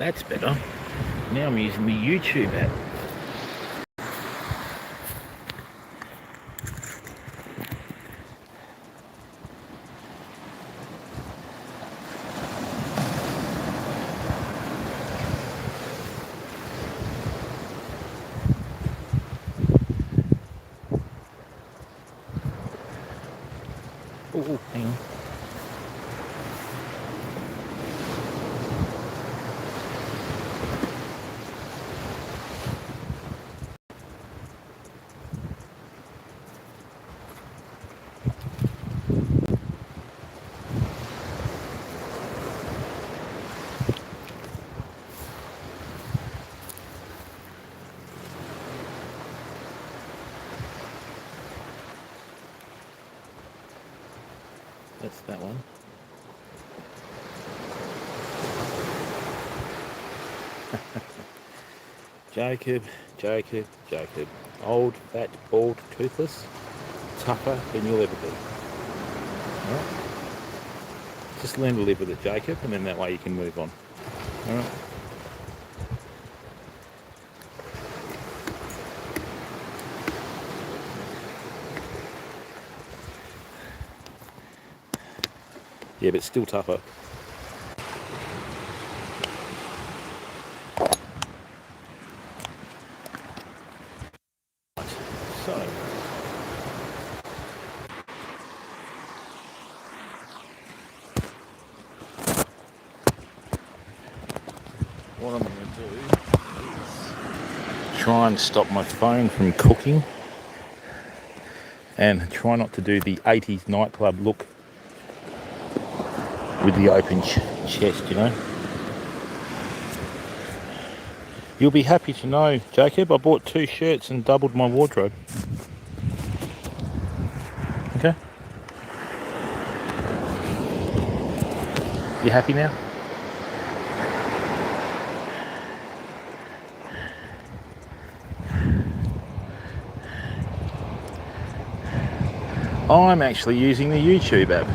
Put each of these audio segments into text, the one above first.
That's better. Now I'm using the YouTube app. Oh, hang on. That's that one. Jacob. Old, fat, bald, toothless, tougher than you'll ever be. All right? Just learn to live with it, Jacob, and then that way you can move on. All right? Yeah, but still tougher. So, what I'm going to do is try and stop my phone from cooking and try not to do the 80s nightclub look with the open chest, you know. You'll be happy to know, Jacob, I bought 2 shirts and doubled my wardrobe. Okay? You happy now? I'm actually using the YouTube app.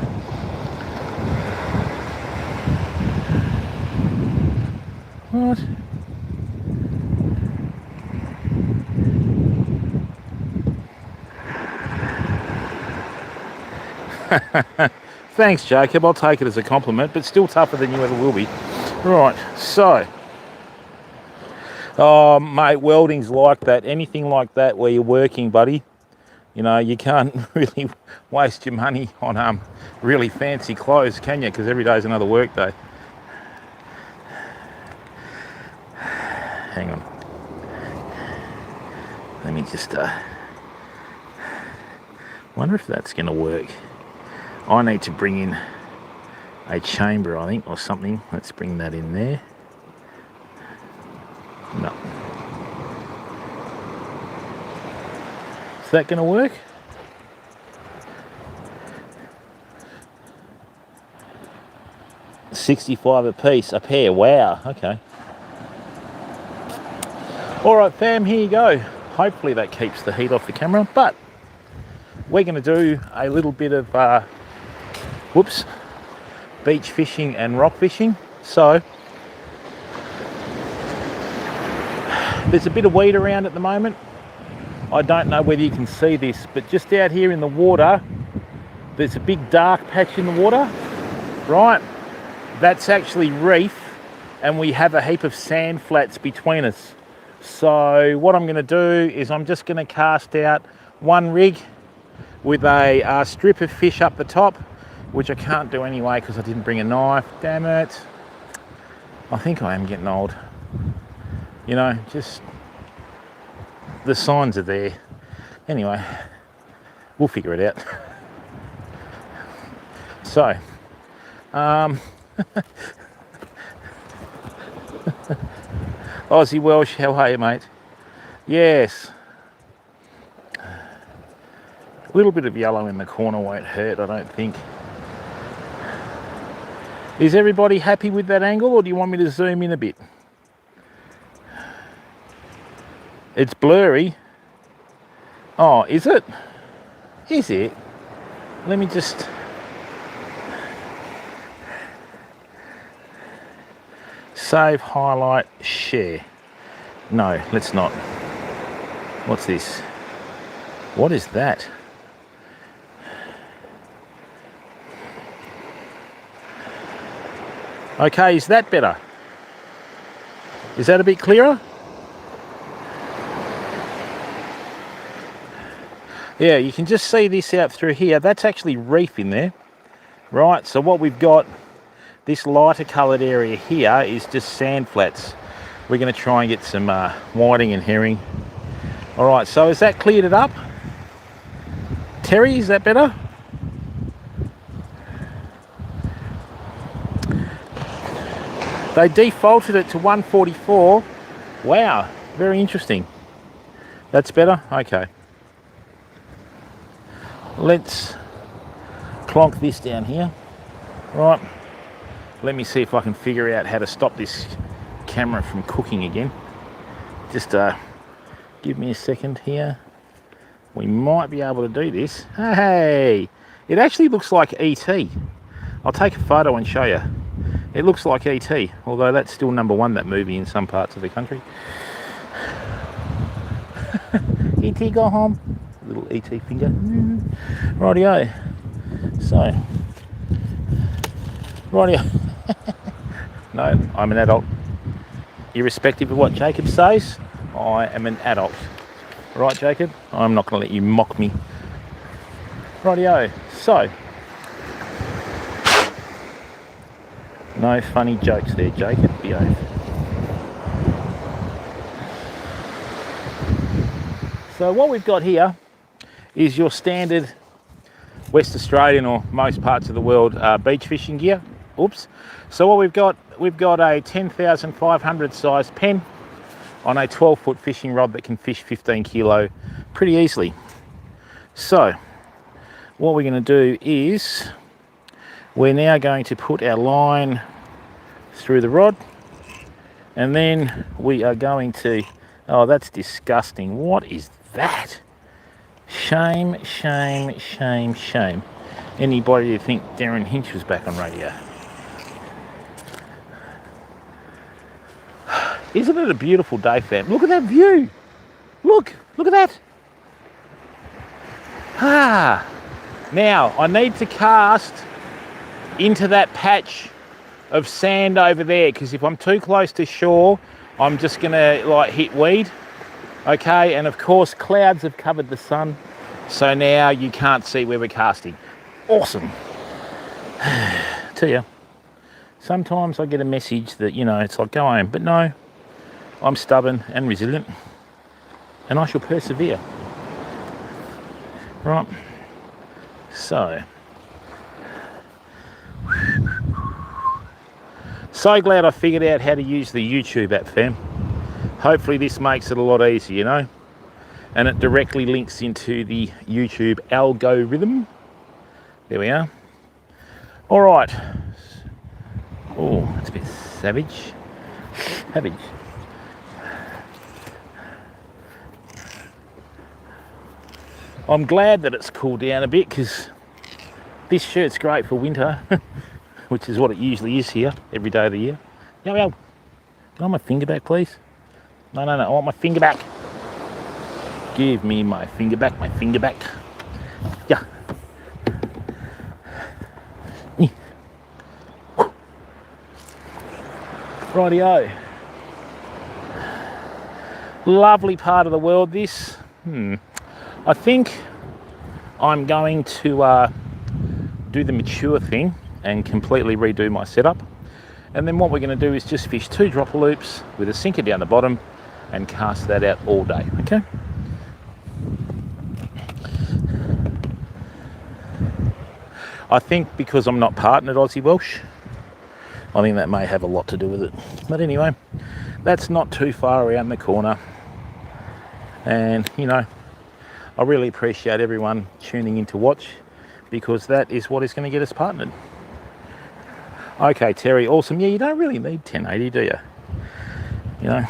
What? Thanks, Jacob. I'll take it as a compliment, but still tougher than you ever will be. Right, so. Oh, mate, welding's like that. Anything like that where you're working, buddy, you know, you can't really waste your money on really fancy clothes, can you? Because every day's another work day. Hang on. Let me just wonder if that's going to work. I need to bring in a chamber, I think, or something. Let's bring that in there. No. Is that going to work? $65 a piece, a pair. Wow. Okay. All right, fam. Here you go. Hopefully that keeps the heat off the camera. But we're going to do a little bit of beach fishing and rock fishing. So there's a bit of weed around at the moment. I don't know whether you can see this, but just out here in the water, there's a big dark patch in the water, right? That's actually reef, and we have a heap of sand flats between us. So what I'm going to do is I'm just going to cast out one rig with a strip of fish up the top, which I can't do anyway because I didn't bring a knife. Damn it. I think I am getting old. You know, just the signs are there. Anyway, we'll figure it out. So, Aussie Welsh, how are you, mate? Yes. A little bit of yellow in the corner won't hurt, I don't think. Is everybody happy with that angle, or do you want me to zoom in a bit? It's blurry. Oh, is it? Is it? Let me just... Save, highlight, share. No, let's not. What's this? What is that? Okay, is that better? Is that a bit clearer? Yeah, you can just see this out through here. That's actually reef in there, right? So what we've got, this lighter coloured area here is just sand flats. We're going to try and get some whiting and herring. All right, so has that cleared it up? Terry, is that better? They defaulted it to 144. Wow, very interesting. That's better? Okay. Let's clonk this down here. Right. Let me see if I can figure out how to stop this camera from cooking again. Just give me a second here. We might be able to do this. Hey, it actually looks like ET. I'll take a photo and show you. It looks like ET, although that's still #1, that movie, in some parts of the country. ET, go home. Little ET finger. Rightio. So, rightio. No, I'm an adult. Irrespective of what Jacob says, I am an adult. Right, Jacob? I'm not going to let you mock me. Rightio. So, no funny jokes there, Jacob. Behave. So what we've got here is your standard West Australian, or most parts of the world, beach fishing gear. Oops. So what we've got a 10,500 size pen on a 12-foot fishing rod that can fish 15 kilo pretty easily. So what we're going to do is we're now going to put our line through the rod, and then we are going to, oh, that's disgusting. What is that? Shame, shame, shame, shame. Anybody who think Darren Hinch was back on radio? Isn't it a beautiful day, fam? Look at that view. Look at that. Now I need to cast into that patch of sand over there, because if I'm too close to shore, I'm just gonna like hit weed. Okay, and of course clouds have covered the sun, so now you can't see where we're casting. Awesome. Tell you, sometimes I get a message that, you know, it's like, go home, but no, I'm stubborn and resilient, and I shall persevere. Right, so glad I figured out how to use the YouTube app, fam. Hopefully this makes it a lot easier, you know, and it directly links into the YouTube algorithm. There we are. All right. Oh, that's a bit savage. Savage. I'm glad that it's cooled down a bit, because this shirt's great for winter, which is what it usually is here every day of the year. Yo, can I have my finger back, please? No, I want my finger back. Give me my finger back, Yeah. Rightio. Lovely part of the world, this. I think I'm going to do the mature thing and completely redo my setup. And then what we're going to do is just fish 2 dropper loops with a sinker down the bottom and cast that out all day, okay? I think because I'm not partnered Aussie Welsh, I think that may have a lot to do with it. But anyway, that's not too far around the corner. And, you know, I really appreciate everyone tuning in to watch, because that is what is going to get us partnered. Okay, Terry, awesome. Yeah, you don't really need 1080, do you? You know,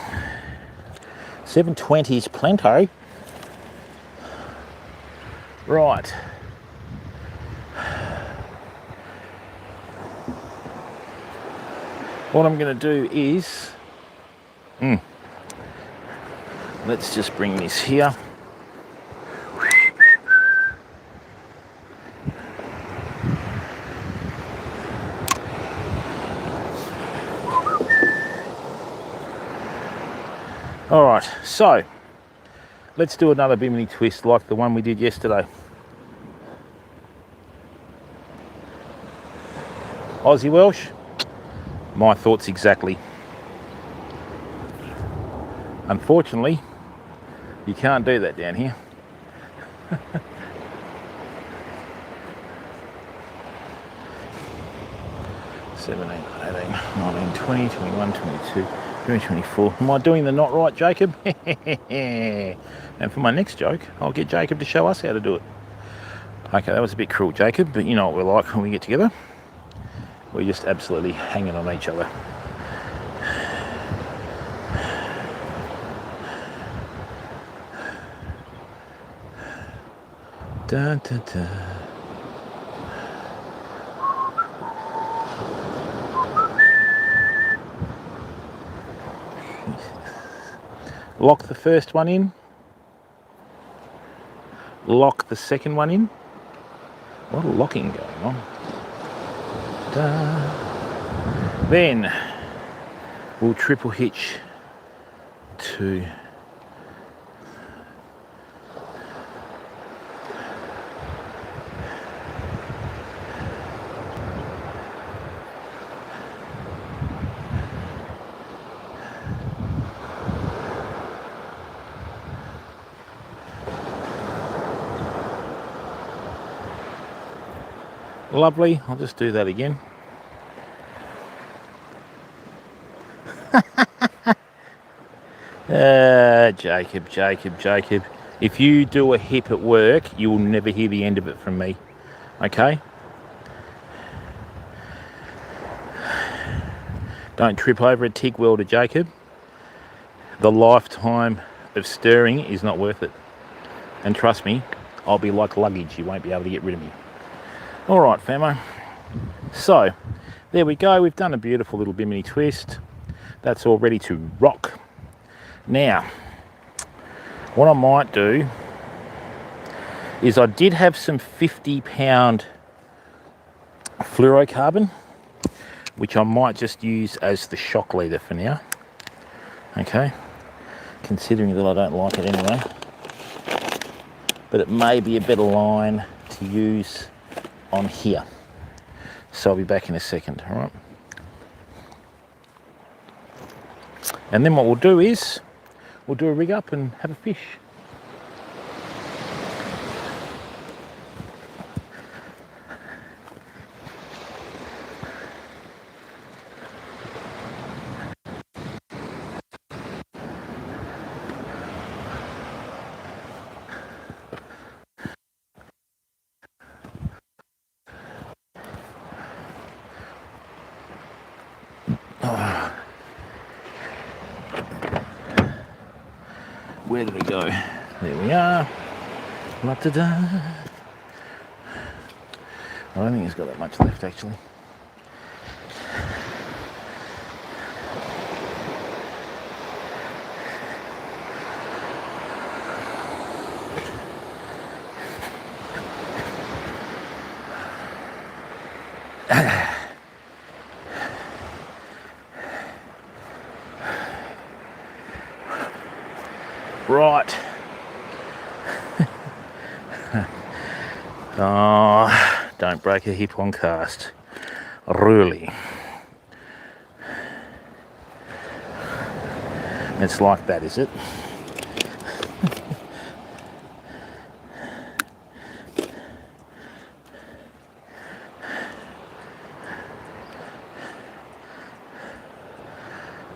720 is plenty. Right. What I'm going to do is, let's just bring this here. All right, so let's do another bimini twist like the one we did yesterday. Aussie Welsh, my thoughts exactly. Unfortunately, you can't do that down here. 17, 18, 19, 20, 21, 22, 23, 24. Am I doing the knot right, Jacob? And for my next joke, I'll get Jacob to show us how to do it. Okay, that was a bit cruel, Jacob, but you know what we're like when we get together. We're just absolutely hanging on each other. Dun, dun, dun. Lock the first one in. Lock the second one in. A lot of locking going on. Then we'll triple hitch to lovely. I'll just do that again. Jacob. If you do a hip at work, you will never hear the end of it from me. Okay? Don't trip over a TIG welder, Jacob. The lifetime of stirring is not worth it. And trust me, I'll be like luggage. You won't be able to get rid of me. All right, famo. So, there we go. We've done a beautiful little bimini twist. That's all ready to rock. Now, what I might do is I did have some 50-pound fluorocarbon, which I might just use as the shock leader for now. Okay, considering that I don't like it anyway. But it may be a better line to use on here. So I'll be back in a second, all right? And then what we'll do is, we'll do a rig up and have a fish. Where did it go? There we are. La-da-da. I don't think he's got that much left actually. Right. Oh, don't break a hip on cast. Really. It's like that, is it?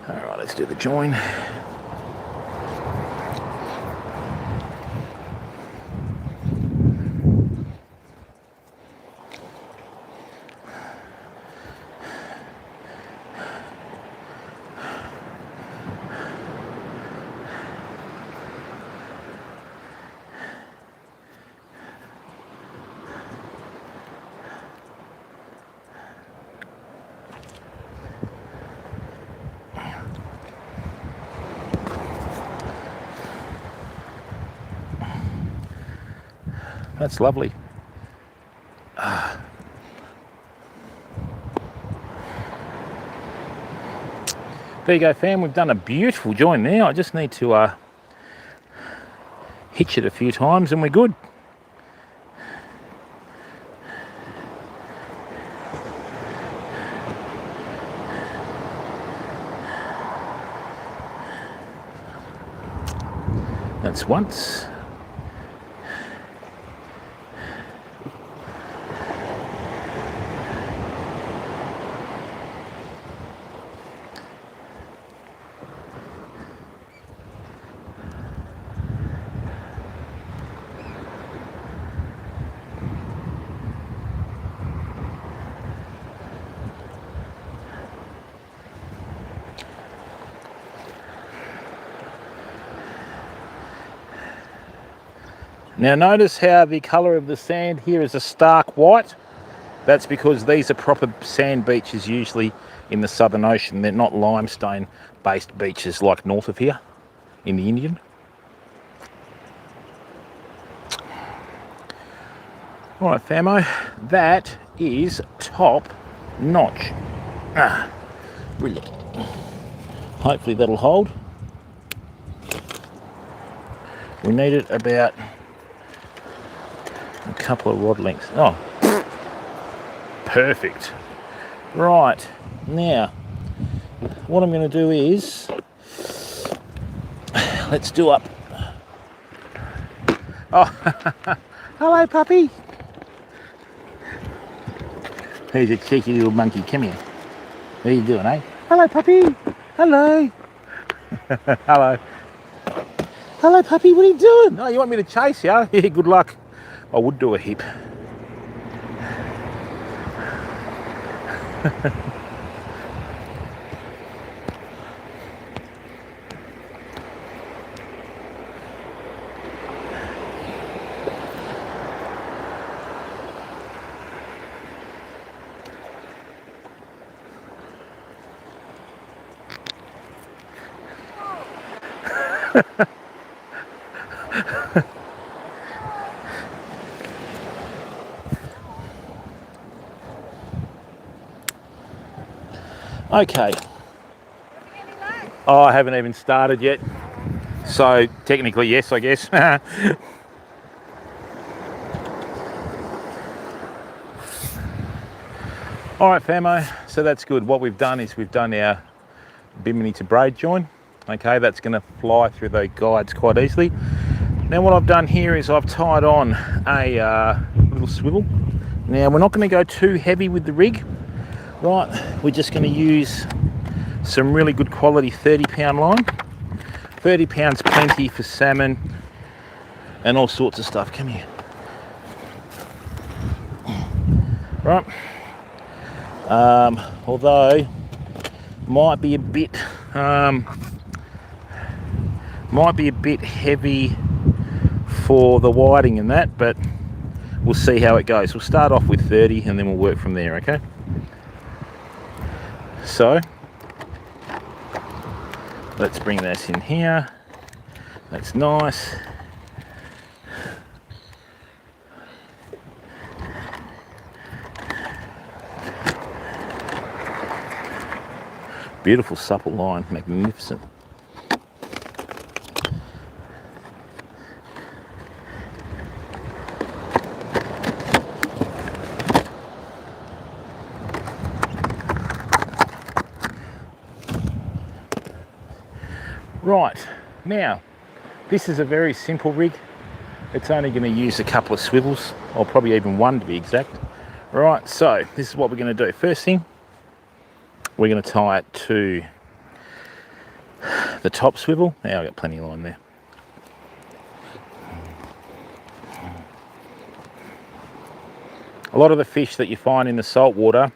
All right, let's do the join. That's lovely. There you go, fam. We've done a beautiful join now. I just need to hitch it a few times and we're good. That's once. Now notice how the colour of the sand here is a stark white. That's because these are proper sand beaches usually in the Southern Ocean. They're not limestone based beaches like north of here in the Indian. Alright famo, that is top notch. Brilliant. Hopefully that'll hold. We need it about a couple of rod lengths. Oh, perfect. Right, now what I'm going to do is let's do up. Oh, hello puppy. Here's a cheeky little monkey. Come here. How you doing, eh? Hello puppy. Hello. Hello. Hello puppy, what are you doing? Oh, you want me to chase you? Yeah, good luck. I would do a hip. Okay. Oh, I haven't even started yet. So technically yes, I guess. Alright famo, so that's good. What we've done is we've done our bimini to braid join. Okay, that's going to fly through those guides quite easily. Now what I've done here is I've tied on a little swivel. Now we're not going to go too heavy with the rig. Right, we're just going to use some really good quality 30-pound line. 30 pounds plenty for salmon and all sorts of stuff. Come here. Right. Although might be a bit heavy for the whiting and that, but we'll see how it goes. We'll start off with 30 and then we'll work from there, okay? So let's bring this in here. That's nice. Beautiful supple line, magnificent. Right, now this is a very simple rig. It's only going to use a couple of swivels, or probably even one to be exact. Right, so this is what we're going to do. First thing, we're going to tie it to the top swivel. Now I've got plenty of line there. A lot of the fish that you find in the saltwater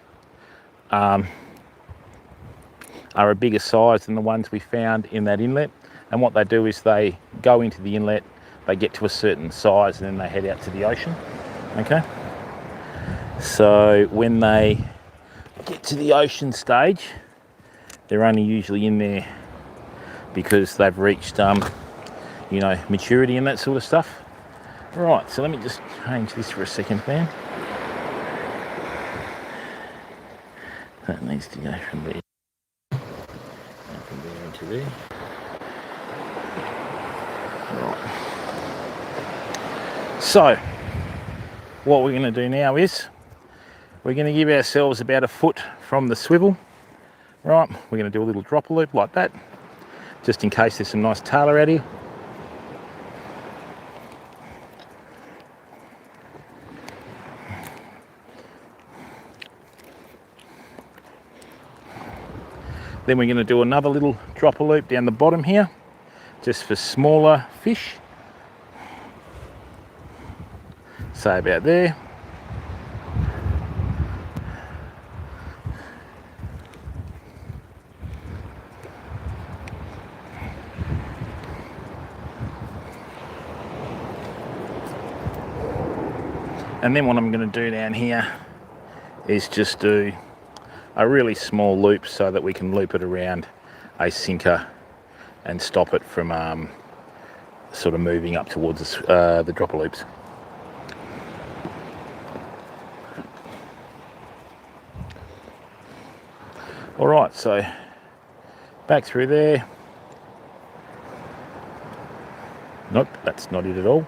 are a bigger size than the ones we found in that inlet, and what they do is they go into the inlet, they get to a certain size, and then they head out to the ocean. Okay, so when they get to the ocean stage, they're only usually in there because they've reached you know, maturity and that sort of stuff. Right, so let me just change this for a second, man. That needs to go from there. And from there into there. Right. So, what we're going to do now is we're going to give ourselves about a foot from the swivel. Right, we're going to do a little dropper loop like that, just in case there's some nice tailor out here. Then we're going to do another little dropper loop down the bottom here, just for smaller fish. Say about there. And then what I'm going to do down here is just do a really small loop so that we can loop it around a sinker and stop it from sort of moving up towards the dropper loops. All right, so back through there. Nope, that's not it at all.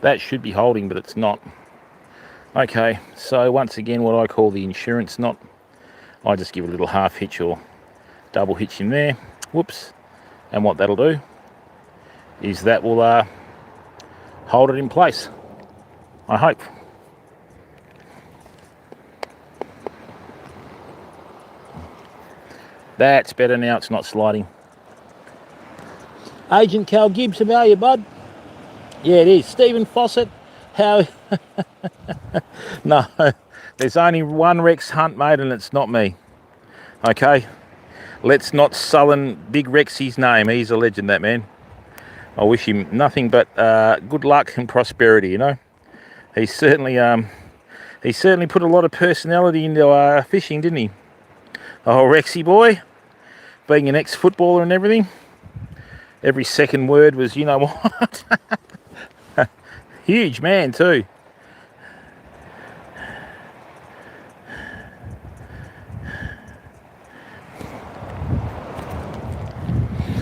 That should be holding, but it's not. Okay, so once again, what I call the insurance knot, I just give a little half hitch or double hitch in there. Whoops. And what that'll do is that will hold it in place, I hope. That's better now, it's not sliding. Agent Cal Gibbs, how are you, bud? Yeah, it is. Stephen Fawcett, how... No, there's only one Rex Hunt, mate, and it's not me. Okay? Let's not sullen Big Rexy's name. He's a legend, that man. I wish him nothing but good luck and prosperity, you know? He certainly put a lot of personality into fishing, didn't he? Oh, Rexy boy, being an ex-footballer and everything. Every second word was, you know what? Huge man too.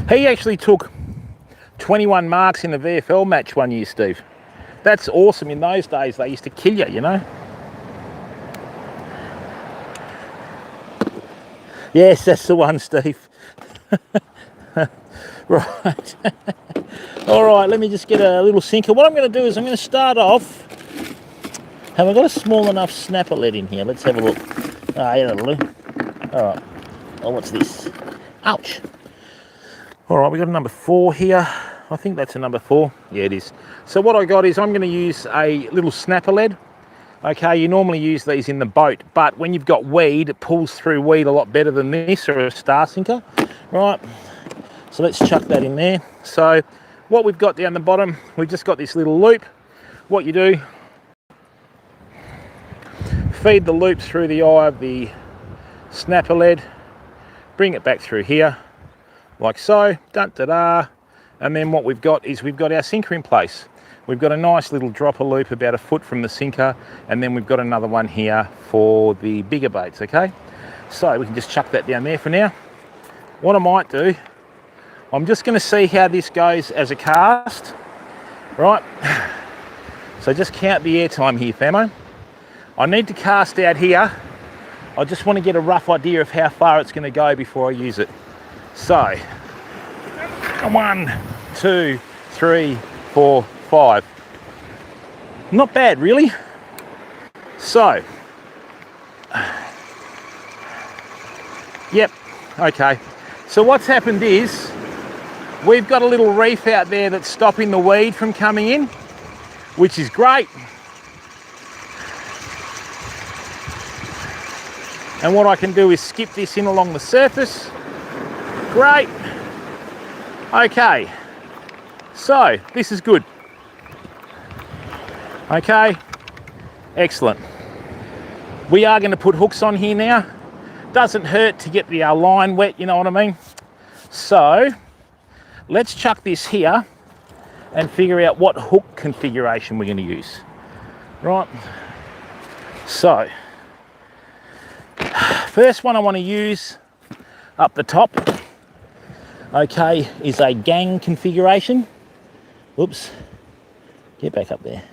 He actually took 21 marks in a VFL match one year, Steve. That's awesome. In those days, they used to kill you, you know? Yes, that's the one, Steve. Right. All right, let me just get a little sinker. What I'm going to do is I'm going to start off. Have I got a small enough snapper lead in here? Let's have a look. Ah, yeah, that'll do. All right. Oh, what's this? Ouch. All right, we've got a number 4 here. I think that's a number 4. Yeah, it is. So what I got is I'm going to use a little snapper lead. Okay, you normally use these in the boat, but when you've got weed, it pulls through weed a lot better than this or a star sinker. Right. So let's chuck that in there. So what we've got down the bottom, we've just got this little loop. What you do, feed the loop through the eye of the snapper lead, bring it back through here, like so, dun-da-da. And then what we've got is we've got our sinker in place. We've got a nice little dropper loop about a foot from the sinker, and then we've got another one here for the bigger baits, okay? So we can just chuck that down there for now. What I might do, I'm just going to see how this goes as a cast, right? So just count the air time here, famo. I need to cast out here. I just want to get a rough idea of how far it's going to go before I use it. So, 1, 2, 3, 4, 5. Not bad, really. So, yep, okay. So what's happened is, we've got a little reef out there that's stopping the weed from coming in, which is great. And what I can do is skip this in along the surface. Great. Okay, so this is good. Okay, excellent. We are going to put hooks on here now. Doesn't hurt to get the line wet, you know what I mean? So let's chuck this here and figure out what hook configuration we're going to use. Right, so first one I want to use up the top, okay, is a gang configuration. Oops, get back up there.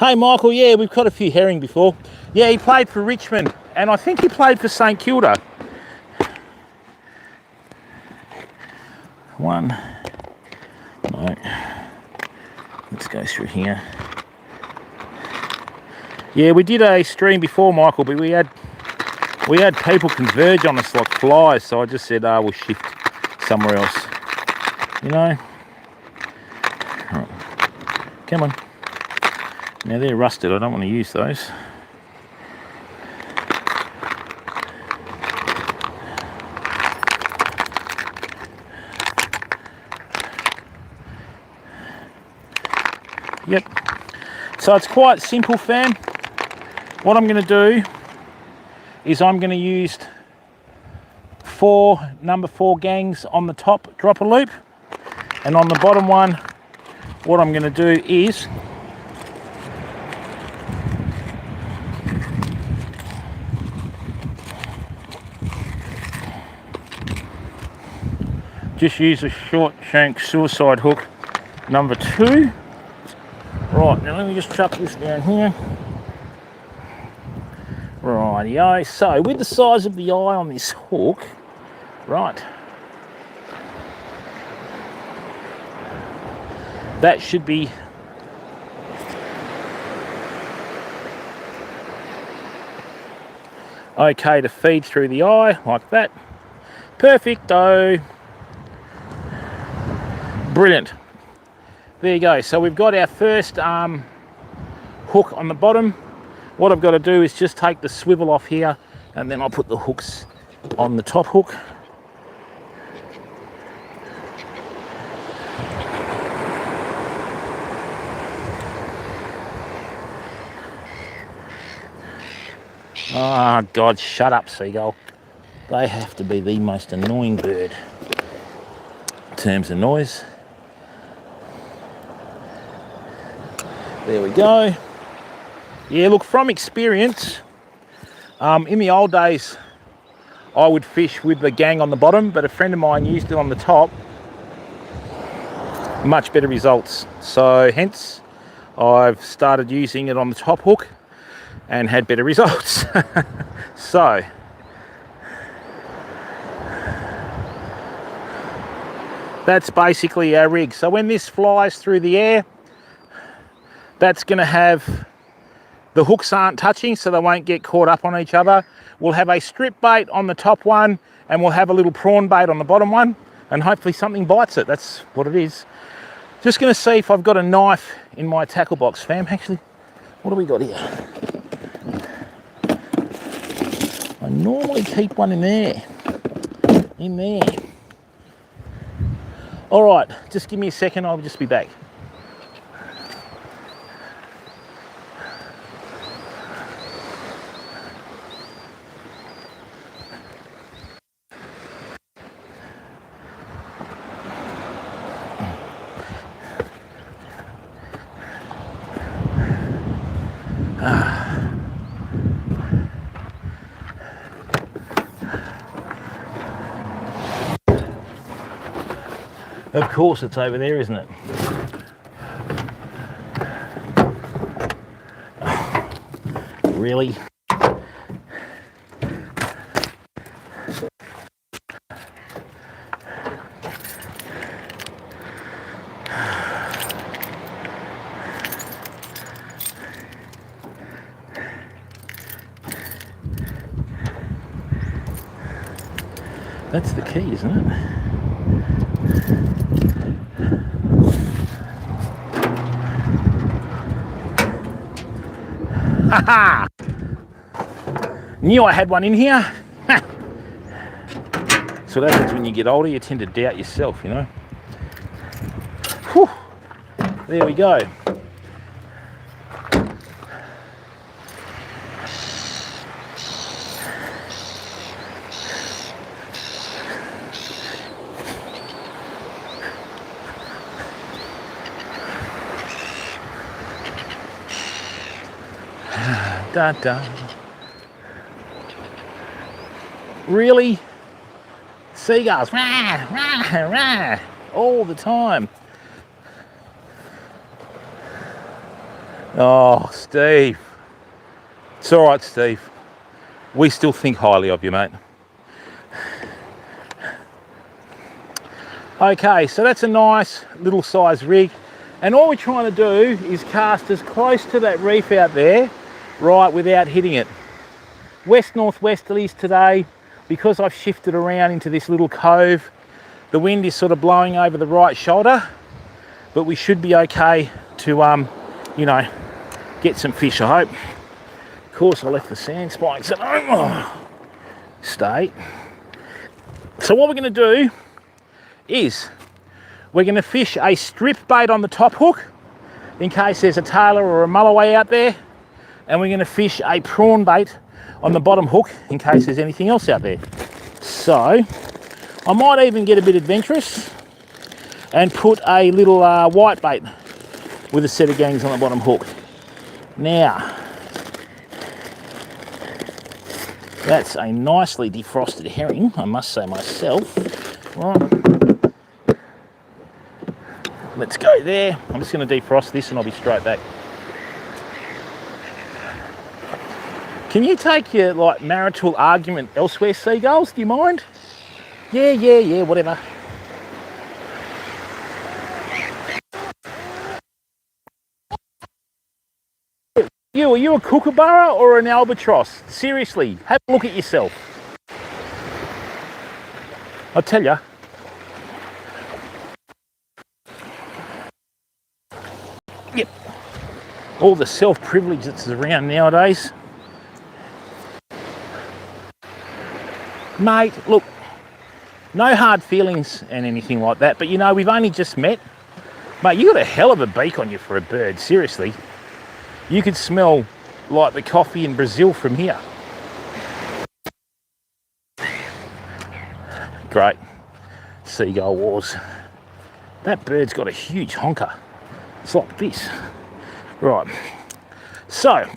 Hey Michael, yeah, we've caught a few herring before. Yeah, he played for Richmond and I think he played for St Kilda. One, no, let's go through here. Yeah, we did a stream before, Michael, but we had people converge on us like flies, so I just said, we'll shift somewhere else. You know? Right. Come on. Now they're rusted, I don't want to use those. Yep. So it's quite simple, fam. What I'm going to do is I'm going to use number 4 gangs on the top dropper loop, and on the bottom one, what I'm going to do is just use a short shank suicide hook number 2. Right, now let me just chuck this down here. Rightio, so with the size of the eye on this hook, right, that should be okay to feed through the eye like that. Perfecto. Brilliant. There you go. So we've got our first hook on the bottom. What I've got to do is just take the swivel off here and then I'll put the hooks on the top hook. Oh God, shut up, seagull. They have to be the most annoying bird in terms of noise. There we go. Yeah, look, from experience, in the old days, I would fish with the gang on the bottom, but a friend of mine used it on the top. Much better results. So hence, I've started using it on the top hook and had better results. So, that's basically our rig. So when this flies through the air, that's going to have, the hooks aren't touching, so they won't get caught up on each other. We'll have a strip bait on the top one, and we'll have a little prawn bait on the bottom one, and hopefully something bites it. That's what it is. Just going to see if I've got a knife in my tackle box, fam. Actually, what do we got here? I normally keep one in there. All right, just give me a second. I'll just be back. Of course it's over there, isn't it? Really? That's the key, isn't it? Ha! Knew I had one in here. So what happens when you get older, you tend to doubt yourself, you know. Whew. There we go. Da, da. Really? Seagulls, rah, rah, rah, all the time. Oh, Steve. It's all right, Steve. We still think highly of you, mate. Okay, so that's a nice little size rig. And all we're trying to do is cast as close to that reef out there, right, without hitting it. West-northwesterlies today. Because I've shifted around into this little cove, the wind is sort of blowing over the right shoulder, but we should be okay to, you know, get some fish, I hope. Of course, I left the sand spikes at home. Oh, stay. So what we're going to do is we're going to fish a strip bait on the top hook in case there's a tailor or a mulloway out there, and we're going to fish a prawn bait on the bottom hook in case there's anything else out there. So I might even get a bit adventurous and put a little white bait with a set of gangs on the bottom hook. Now, that's a nicely defrosted herring, I must say myself. Right. Let's go there. I'm just going to defrost this and I'll be straight back. Can you take your like marital argument elsewhere, seagulls? Do you mind? Yeah, whatever. Are you a kookaburra or an albatross? Seriously, have a look at yourself. I'll tell you. Yep. All the self-privilege that's around nowadays. Mate, look, no hard feelings and anything like that, but you know, we've only just met. Mate, you got a hell of a beak on you for a bird, seriously. You could smell like the coffee in Brazil from here. Great. Seagull wars. That bird's got a huge honker. It's like this. Right. So,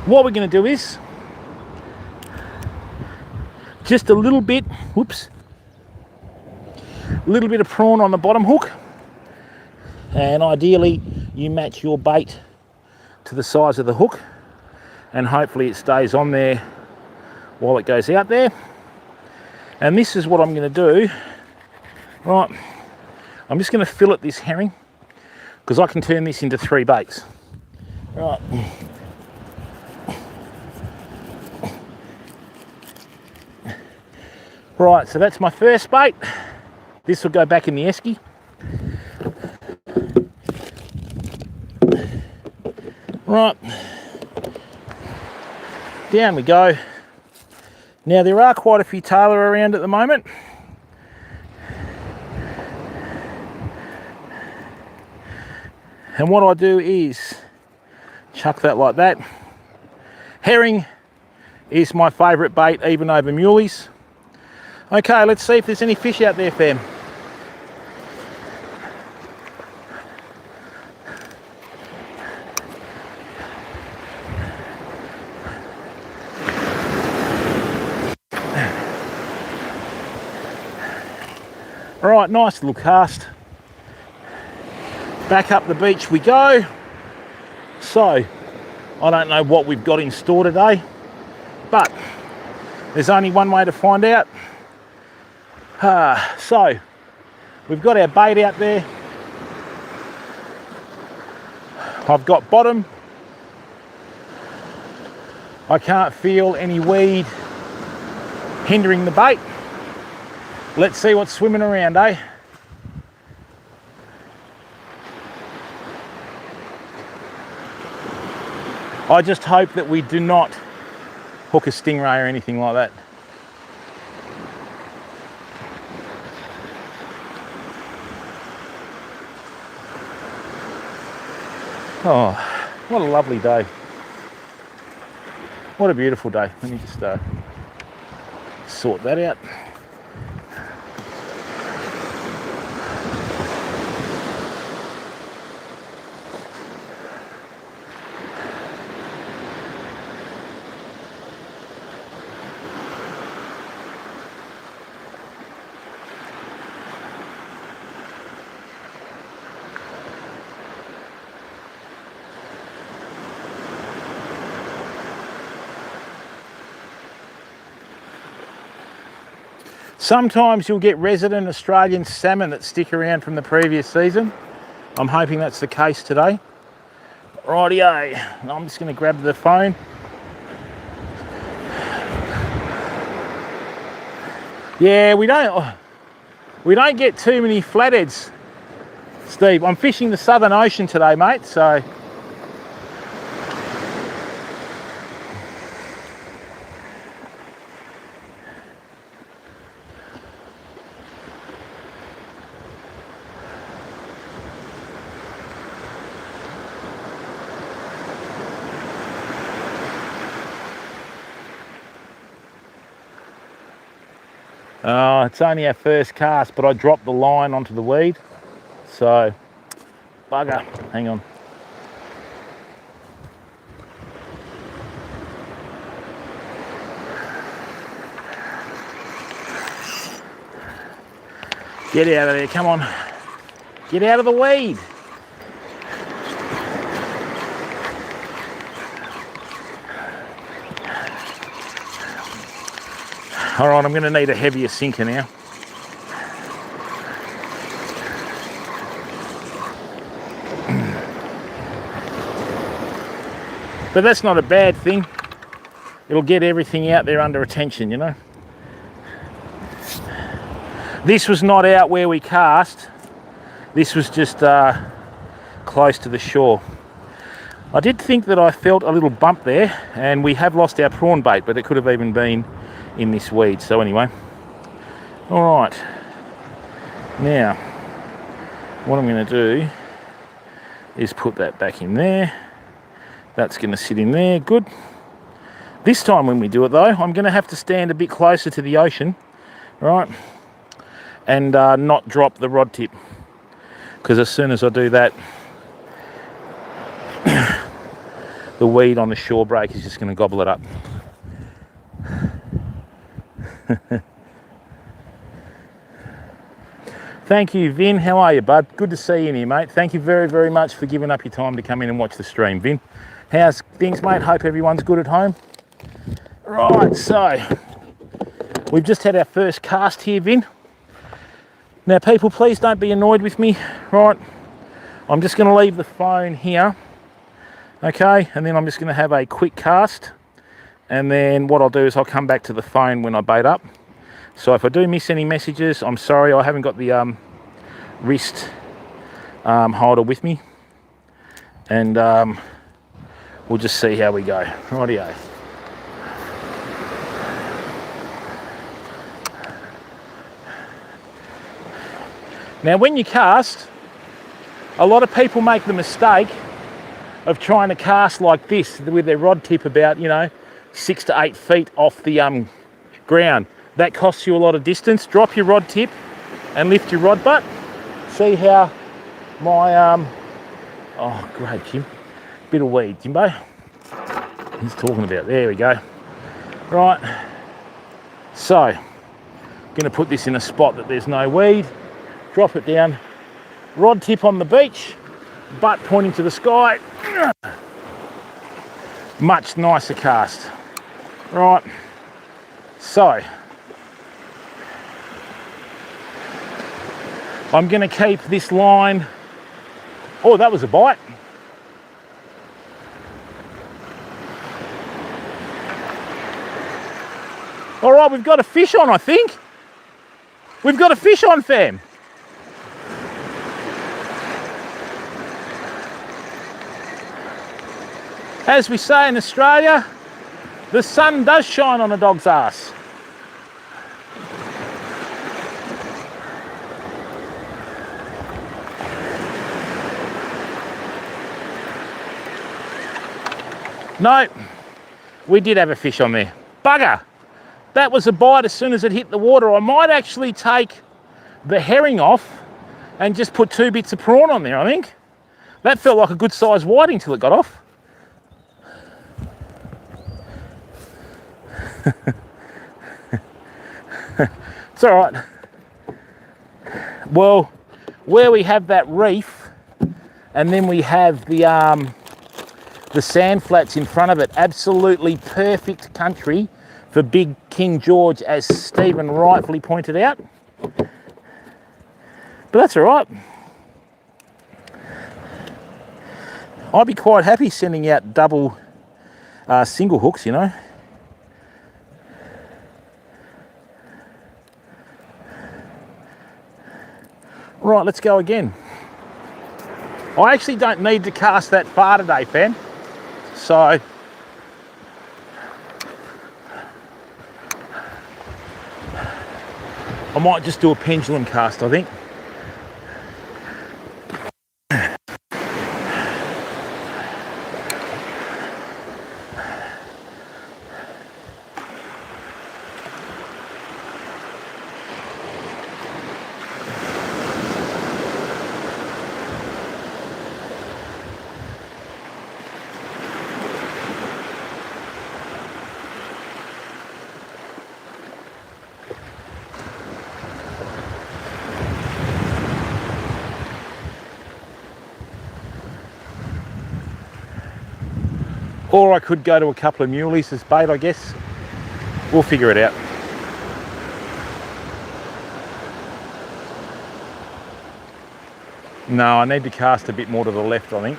what we're going to do is just a little bit, whoops, a little bit of prawn on the bottom hook, and ideally you match your bait to the size of the hook, and hopefully it stays on there while it goes out there. And this is what I'm going to do. Right, I'm just going to fillet this herring because I can turn this into 3 baits. Right. Right, so that's my first bait. This will go back in the esky. Right, down we go. Now there are quite a few tailor around at the moment. And what I do is chuck that like that. Herring is my favourite bait, even over muleys. Okay, let's see if there's any fish out there, fam. Right, nice little cast. Back up the beach we go. So, I don't know what we've got in store today, but there's only one way to find out. So, we've got our bait out there. I've got bottom. I can't feel any weed hindering the bait. Let's see what's swimming around, eh? I just hope that we do not hook a stingray or anything like that. Oh, what a lovely day. What a beautiful day. Let me just sort that out. Sometimes you'll get resident Australian salmon that stick around from the previous season. I'm hoping that's the case today. Rightio, I'm just going to grab the phone. Yeah, we don't get too many flatheads, Steve. I'm fishing the Southern Ocean today, mate, so it's only our first cast, but I dropped the line onto the weed, so bugger. Hang on. Get out of there, come on. Get out of the weed. All right, I'm going to need a heavier sinker now. But that's not a bad thing. It'll get everything out there under attention, you know. This was not out where we cast. This was just close to the shore. I did think that I felt a little bump there, and we have lost our prawn bait, but it could have even been in this weed. So anyway, all right, now what I'm going to do is put that back in there. That's going to sit in there, good. This time when we do it though, I'm going to have to stand a bit closer to the ocean, right, and not drop the rod tip, because as soon as I do that, the weed on the shore break is just going to gobble it up. Thank you, Vin. How are you, bud? Good to see you in here, mate. Thank you very, very much for giving up your time to come in and watch the stream, Vin. How's things, mate? Hope everyone's good at home. Right, so we've just had our first cast here, Vin. Now, people, please don't be annoyed with me, right? I'm just going to leave the phone here, okay? And then I'm just going to have a quick cast. And then what I'll do is I'll come back to the phone when I bait up. So if I do miss any messages, I'm sorry, I haven't got the wrist holder with me. And we'll just see how we go. Rightio. Now when you cast, a lot of people make the mistake of trying to cast like this with their rod tip about, 6 to 8 feet off the ground. That costs you a lot of distance. Drop your rod tip and lift your rod butt. See how my oh great, Jim, bit of weed, Jimbo. He's talking about, there we go. Right, so I'm going to put this in a spot that there's no weed. Drop it down, rod tip on the beach, butt pointing to the sky. Much nicer cast. Right, so I'm going to keep this line. Oh, that was a bite. All right, we've got a fish on, I think. We've got a fish on, fam. As we say in Australia, the sun does shine on a dog's ass. No, we did have a fish on there. Bugger! That was a bite as soon as it hit the water. I might actually take the herring off and just put 2 bits of prawn on there, I think. That felt like a good sized whiting till it got off. It's all right. Well, where we have that reef and then we have the sand flats in front of it, absolutely perfect country for big King George, as Stephen rightfully pointed out. But that's all right. I'd be quite happy sending out double single hooks, you know. Right, let's go again. I actually don't need to cast that far today, fam. So I might just do a pendulum cast, I think. Or I could go to a couple of muleys as bait, I guess. We'll figure it out. No, I need to cast a bit more to the left, I think.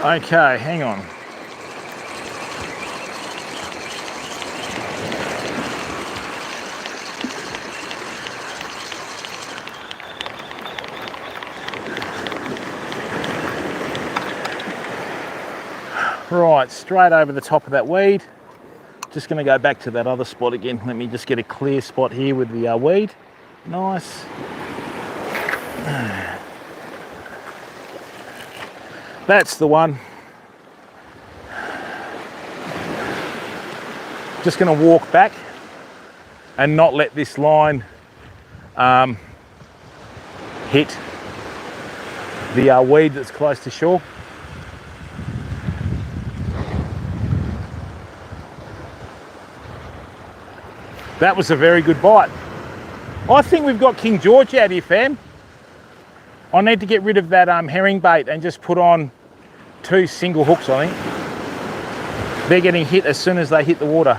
Okay, hang on. Right, straight over the top of that weed. Just going to go back to that other spot again. Let me just get a clear spot here with the weed. Nice. That's the one. Just going to walk back and not let this line hit the weed that's close to shore. That was a very good bite. I think we've got King George out here, fam. I need to get rid of that herring bait and just put on 2 single hooks, I think. They're getting hit as soon as they hit the water.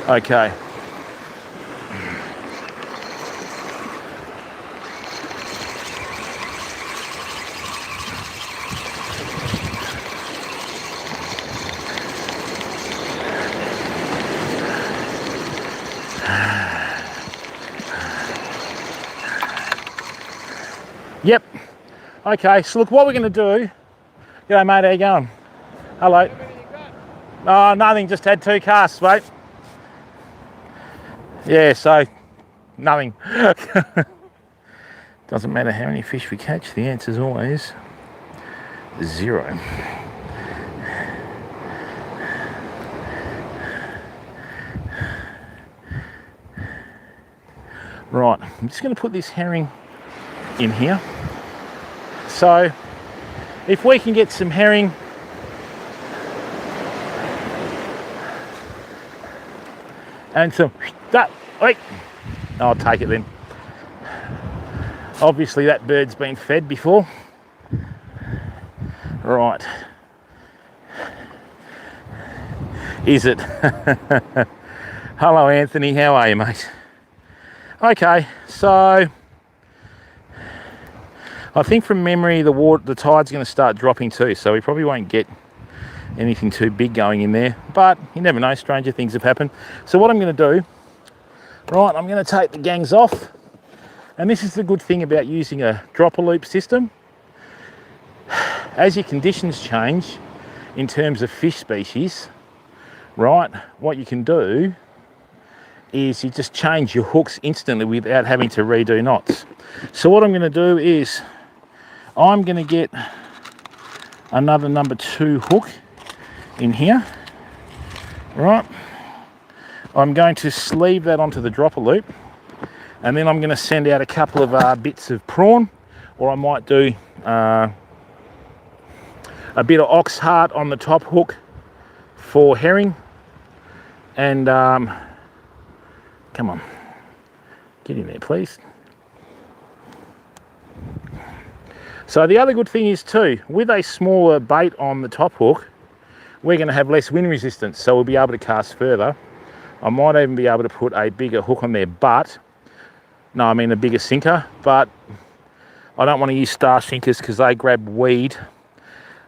Okay. Yep. Okay, so look, what we're going to do... G'day, mate, how you going? Hello. Oh, nothing, just had 2 casts, mate. Yeah, so nothing. Doesn't matter how many fish we catch, the answer's always 0. Right, I'm just going to put this herring in here. So if we can get some herring and some wait, I'll take it then. Obviously that bird's been fed before. Right. Is it? Hello Anthony, how are you, mate? Okay, so I think from memory the tide's going to start dropping too, so we probably won't get anything too big going in there, but you never know, stranger things have happened. So what I'm going to do, right, I'm going to take the gangs off, and this is the good thing about using a dropper loop system. As your conditions change in terms of fish species, right, what you can do is you just change your hooks instantly without having to redo knots. So what I'm going to do is I'm going to get another number 2 hook in here, right? I'm going to sleeve that onto the dropper loop, and then I'm going to send out a couple of bits of prawn, or I might do a bit of ox heart on the top hook for herring, and come on, get in there please. So the other good thing is too, with a smaller bait on the top hook, we're going to have less wind resistance, so we'll be able to cast further. I might even be able to put a bigger hook on there, but no, I mean a bigger sinker, but I don't want to use star sinkers because they grab weed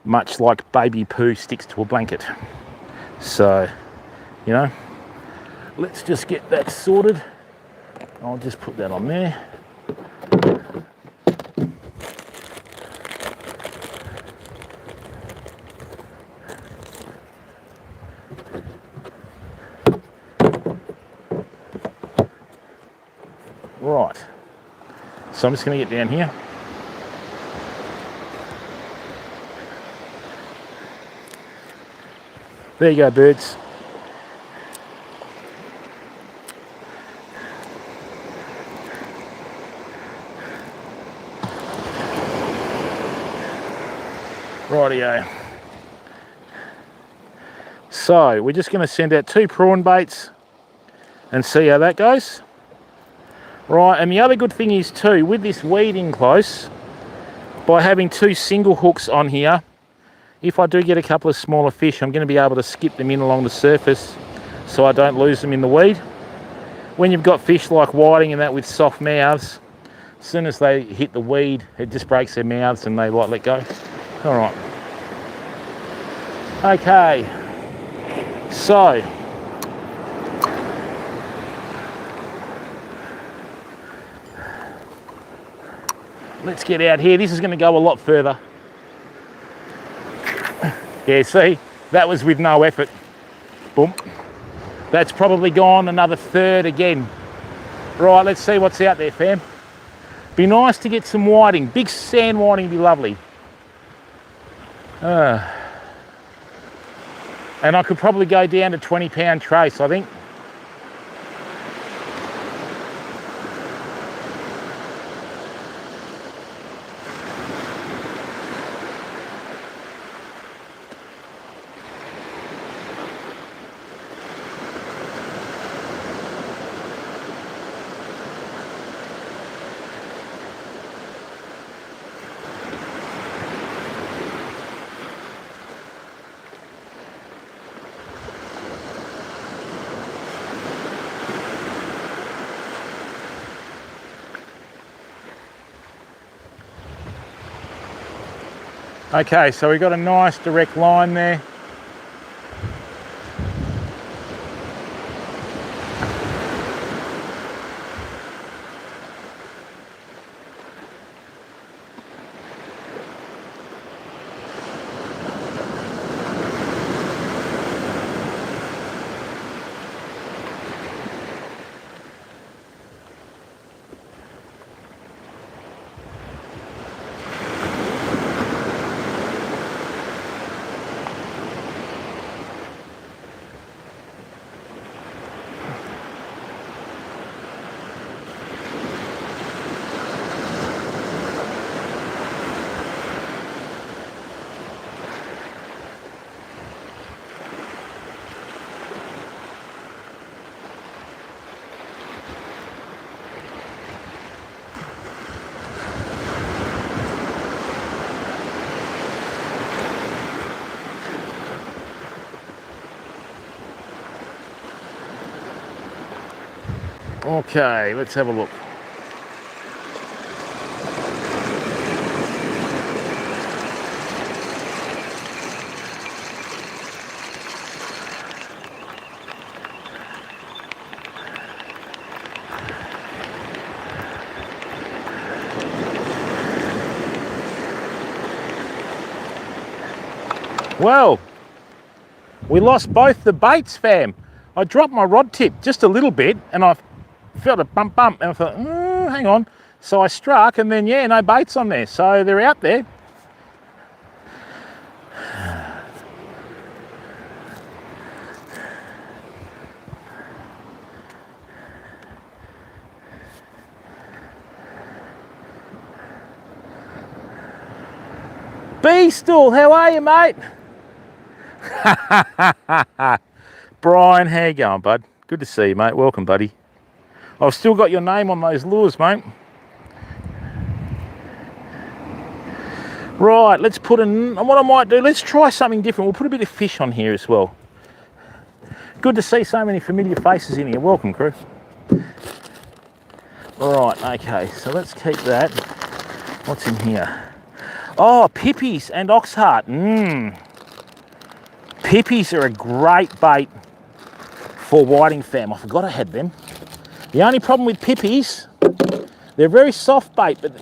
much like baby poo sticks to a blanket. So, you know, let's just get that sorted. I'll just put that on there. Right, so I'm just going to get down here. There you go, birds. Rightio. So we're just going to send out 2 prawn baits and see how that goes. Right, and the other good thing is too, with this weed in close, by having 2 single hooks on here, if I do get a couple of smaller fish, I'm going to be able to skip them in along the surface so I don't lose them in the weed. When you've got fish like whiting and that with soft mouths, as soon as they hit the weed, it just breaks their mouths and they like let go. All right. Okay. So let's get out here. This is going to go a lot further. Yeah, see, that was with no effort. Boom. That's probably gone another third again. Right, let's see what's out there, fam. Be nice to get some whiting. Big sand whiting would be lovely. And I could probably go down to 20-pound trace, I think. Okay, so we've got a nice direct line there. Okay, let's have a look. Well, we lost both the baits, fam. I dropped my rod tip just a little bit and I felt a bump and I thought, hang on. So I struck and then, yeah, no baits on there. So they're out there. Beastal, how are you, mate? Brian, how you going, bud? Good to see you, mate. Welcome, buddy. I've still got your name on those lures, mate. Right, let's put in, what I might do, let's try something different. We'll put a bit of fish on here as well. Good to see so many familiar faces in here. Welcome, crew. Right, okay, so let's keep that. What's in here? Oh, pippies and oxheart. Pippies are a great bait for whiting, fam. I forgot I had them. The only problem with pippies, they're very soft bait, but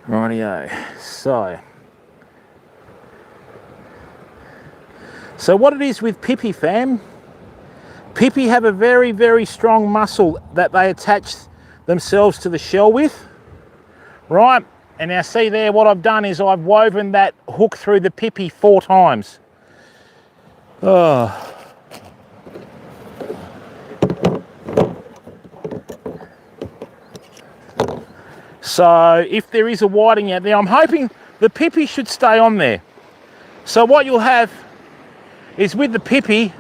rightio. So what it is with pippy, fam, pippy have a very, very strong muscle that they attach themselves to the shell with, right? And now see there, what I've done is I've woven that hook through the pippy 4 times. Oh. So if there is a whiting out there, I'm hoping the pippy should stay on there. So what you'll have is with the pippy,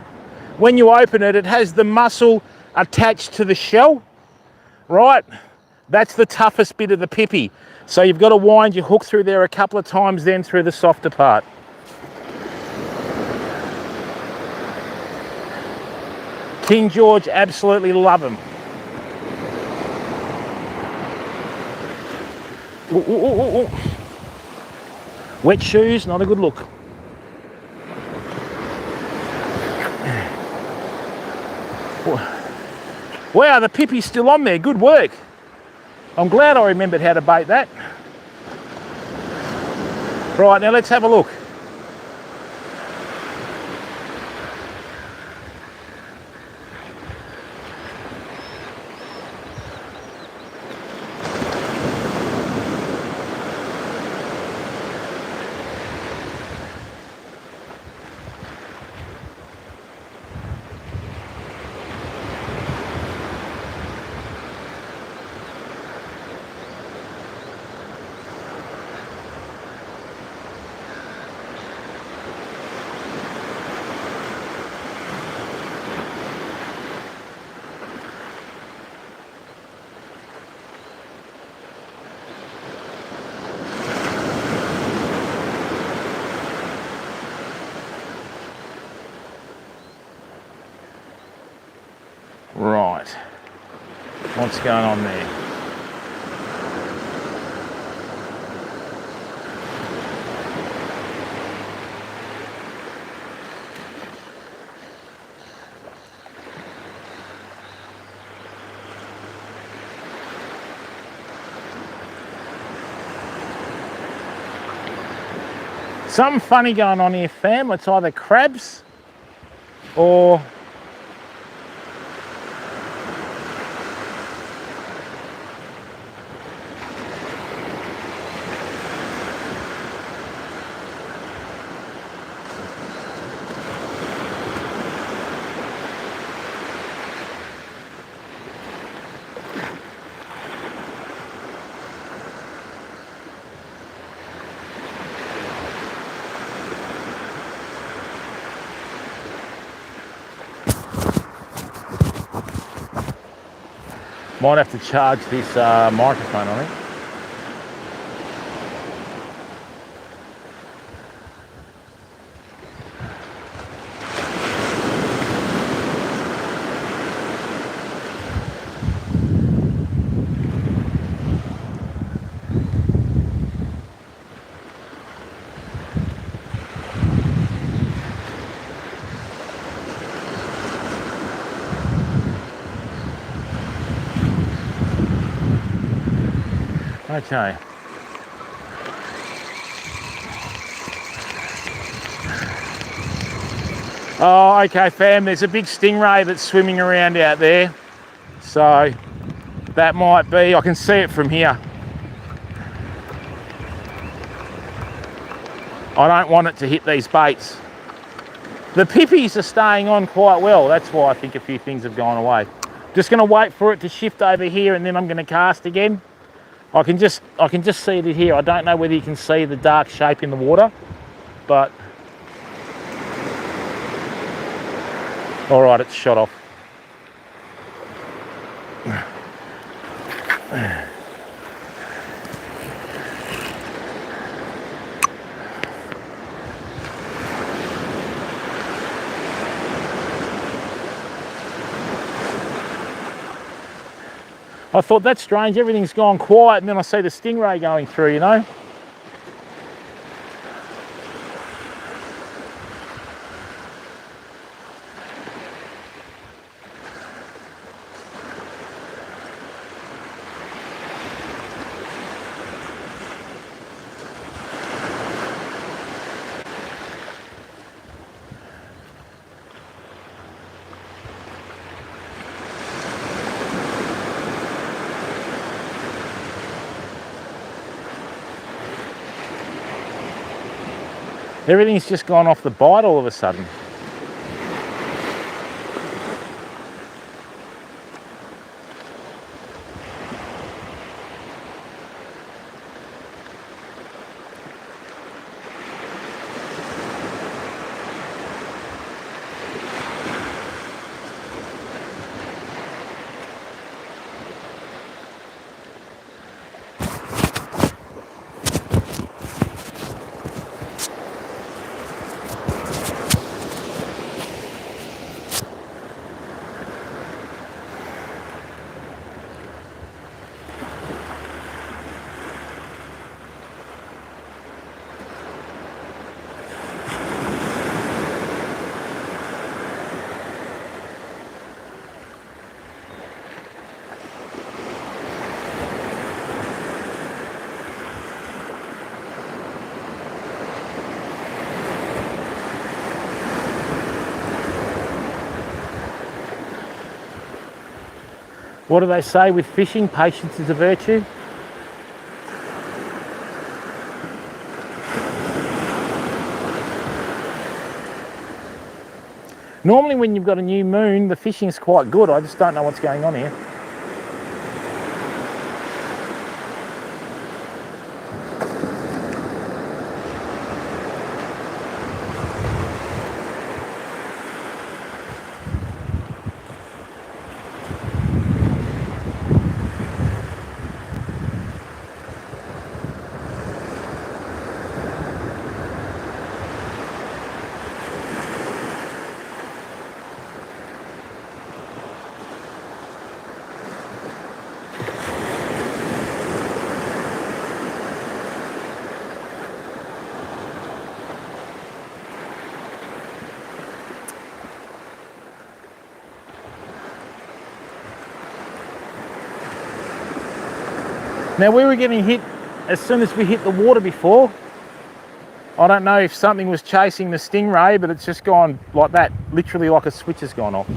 when you open it, it has the muscle attached to the shell, right? That's the toughest bit of the pippy. So you've got to wind your hook through there a couple of times, then through the softer part. King George, absolutely love them. Ooh, ooh, ooh, ooh. Wet shoes, not a good look. Wow, the pippy's still on there. Good work. I'm glad I remembered how to bait that. Right, now let's have a look. Right, what's going on there? Something funny going on here, fam. It's either crabs or Might have to charge this microphone, I think. Okay. Oh, okay, fam, there's a big stingray that's swimming around out there. So that might be, I can see it from here. I don't want it to hit these baits. The pippies are staying on quite well. That's why I think a few things have gone away. Just gonna wait for it to shift over here and then I'm gonna cast again. I can just see it here. I don't know whether you can see the dark shape in the water, but all right, it's shot off. I thought, that's strange, everything's gone quiet and then I see the stingray going through, you know. Everything's just gone off the bite all of a sudden. What do they say with fishing? Patience is a virtue. Normally when you've got a new moon, the fishing's quite good. I just don't know what's going on here. Now we were getting hit as soon as we hit the water before. I don't know if something was chasing the stingray, but it's just gone like that, literally like a switch has gone off.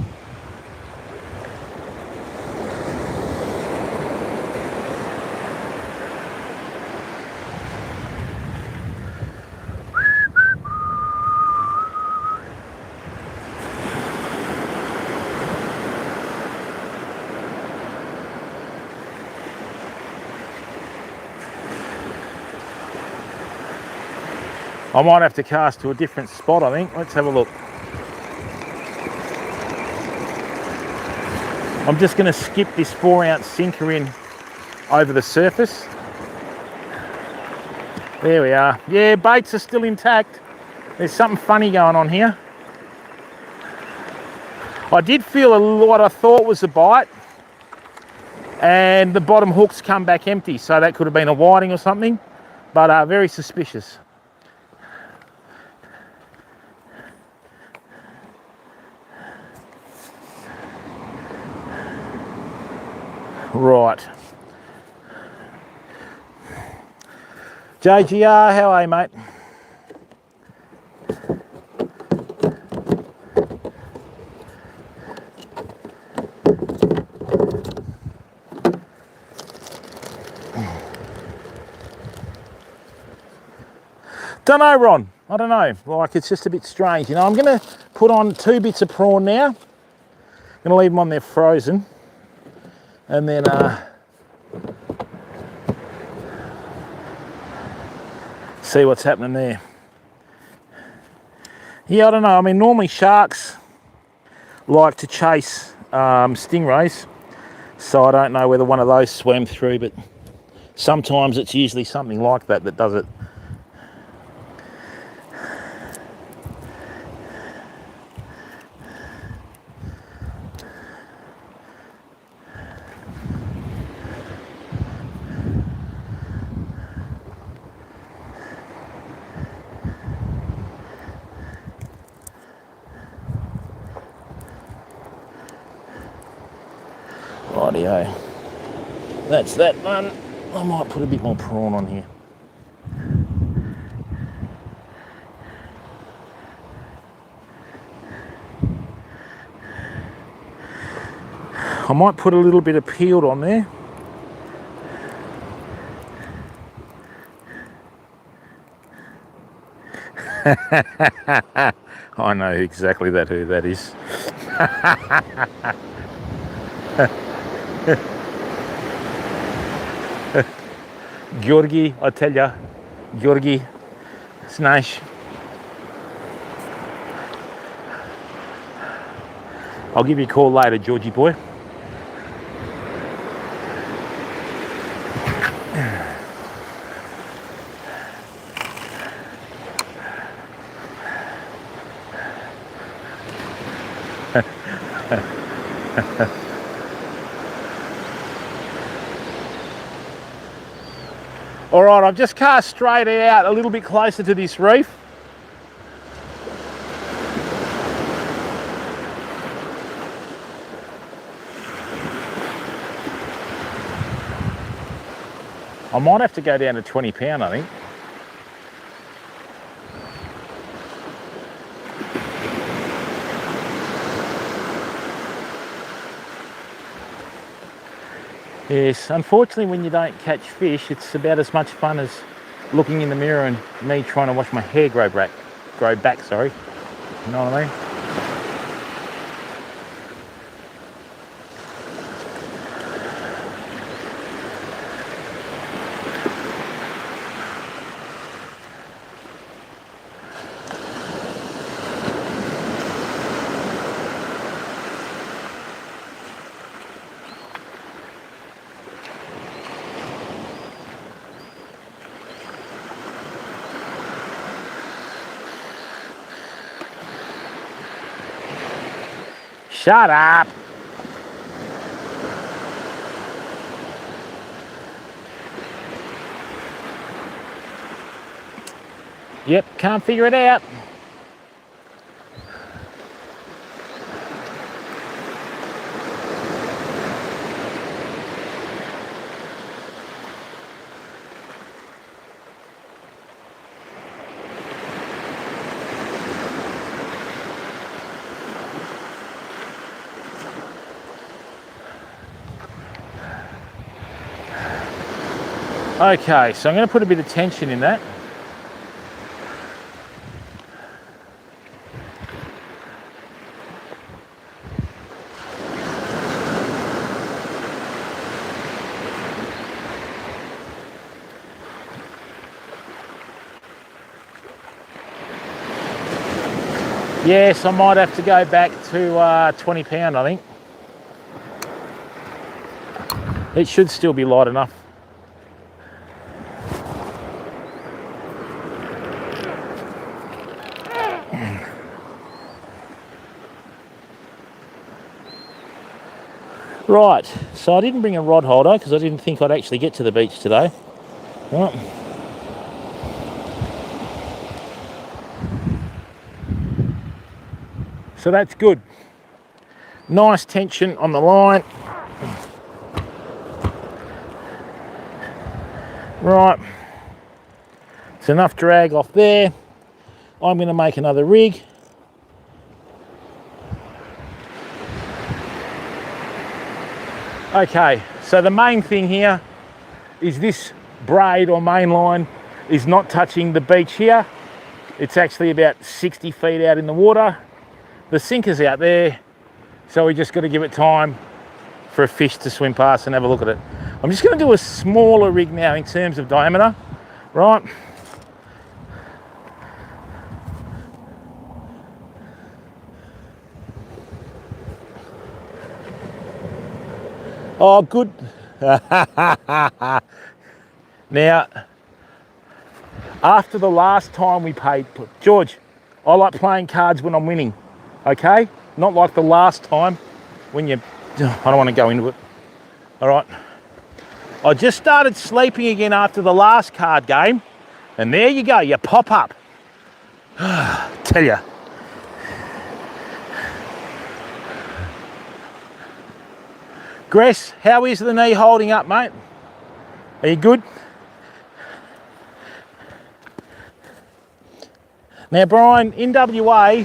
I might have to cast to a different spot, I think. Let's have a look. I'm just going to skip this 4-ounce sinker in over the surface. There we are. Yeah, baits are still intact. There's something funny going on here. I did feel what I thought was a bite, and the bottom hook's come back empty, so that could have been a whiting or something, but very suspicious. Right. JGR, how are you, mate? Don't know, Ron. I don't know. Like, it's just a bit strange. You know, I'm going to put on 2 bits of prawn now. I'm going to leave them on there frozen. And then see what's happening there. Yeah, I don't know. I mean, normally sharks like to chase stingrays. So I don't know whether one of those swam through, but sometimes it's usually something like that that does it. Rightio. That's that one. I might put a bit more prawn on here. I might put a little bit of peeled on there. I know exactly who that is. Georgi, I tell ya, Georgi, it's nice. I'll give you a call later, Georgie boy. All right, I've just cast straight out a little bit closer to this reef. I might have to go down to 20 pound, I think. Yes, unfortunately when you don't catch fish, it's about as much fun as looking in the mirror and me trying to watch my hair grow back, sorry. You know what I mean? Shut up! Yep, can't figure it out. Okay, so I'm going to put a bit of tension in that. Yes, I might have to go back to 20 pound, I think. It should still be light enough. Right, so I didn't bring a rod holder because I didn't think I'd actually get to the beach today. Right. So that's good. Nice tension on the line. Right, it's enough drag off there. I'm going to make another rig. Okay, so the main thing here is this braid or main line is not touching the beach here. It's actually about 60 feet out in the water. The sinker's out there, so we just got to give it time for a fish to swim past and have a look at it. I'm just going to do a smaller rig now in terms of diameter, right? Oh, good. Now, after the last time we paid, George, I like playing cards when I'm winning, okay? Not like the last time when you, I don't want to go into it, all right? I just started sleeping again after the last card game, and there you go, you pop up. Tell you. Gress, how is the knee holding up, mate? Are you good? Now, Brian, in WA,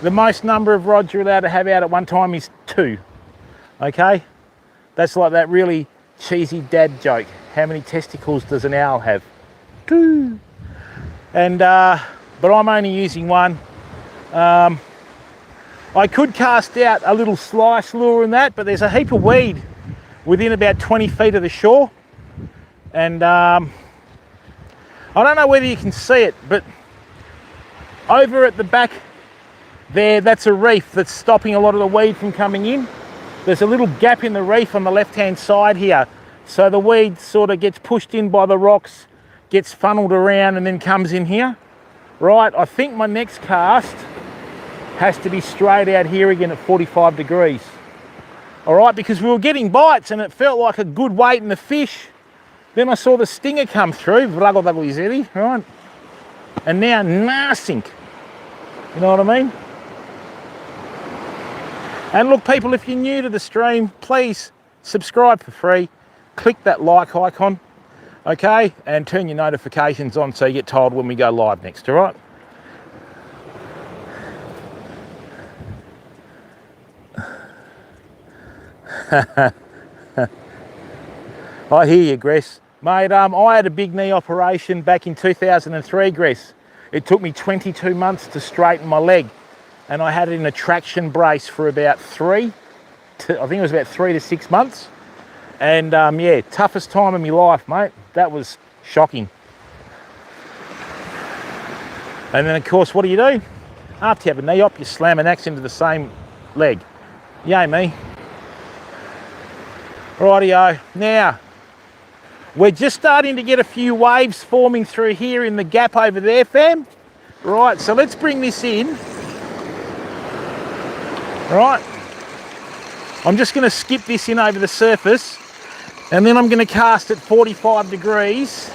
the most number of rods you're allowed to have out at one time is 2, okay? That's like that really cheesy dad joke. How many testicles does an owl have? 2. And, but I'm only using 1. I could cast out a little slice lure in that, but there's a heap of weed within about 20 feet of the shore. And I don't know whether you can see it, but over at the back there, that's a reef that's stopping a lot of the weed from coming in. There's a little gap in the reef on the left-hand side here. So the weed sort of gets pushed in by the rocks, gets funneled around and then comes in here. Right, I think my next cast has to be straight out here again at 45 degrees. All right, because we were getting bites and it felt like a good weight in the fish. Then I saw the stinger come through, right? And now nothing. You know what I mean? And look, people, if you're new to the stream, please subscribe for free. Click that like icon, okay? And turn your notifications on so you get told when we go live next, all right? I hear you, Gress. Mate, I had a big knee operation back in 2003, Gress. It took me 22 months to straighten my leg. And I had it in a traction brace for about 3 to 6 months. And yeah, toughest time of my life, mate. That was shocking. And then of course, what do? After you have a knee op, you slam an axe into the same leg. Yay me. Rightio. Now, we're just starting to get a few waves forming through here in the gap over there, fam. Right, so let's bring this in. Right. I'm just going to skip this in over the surface, and then I'm going to cast at 45 degrees.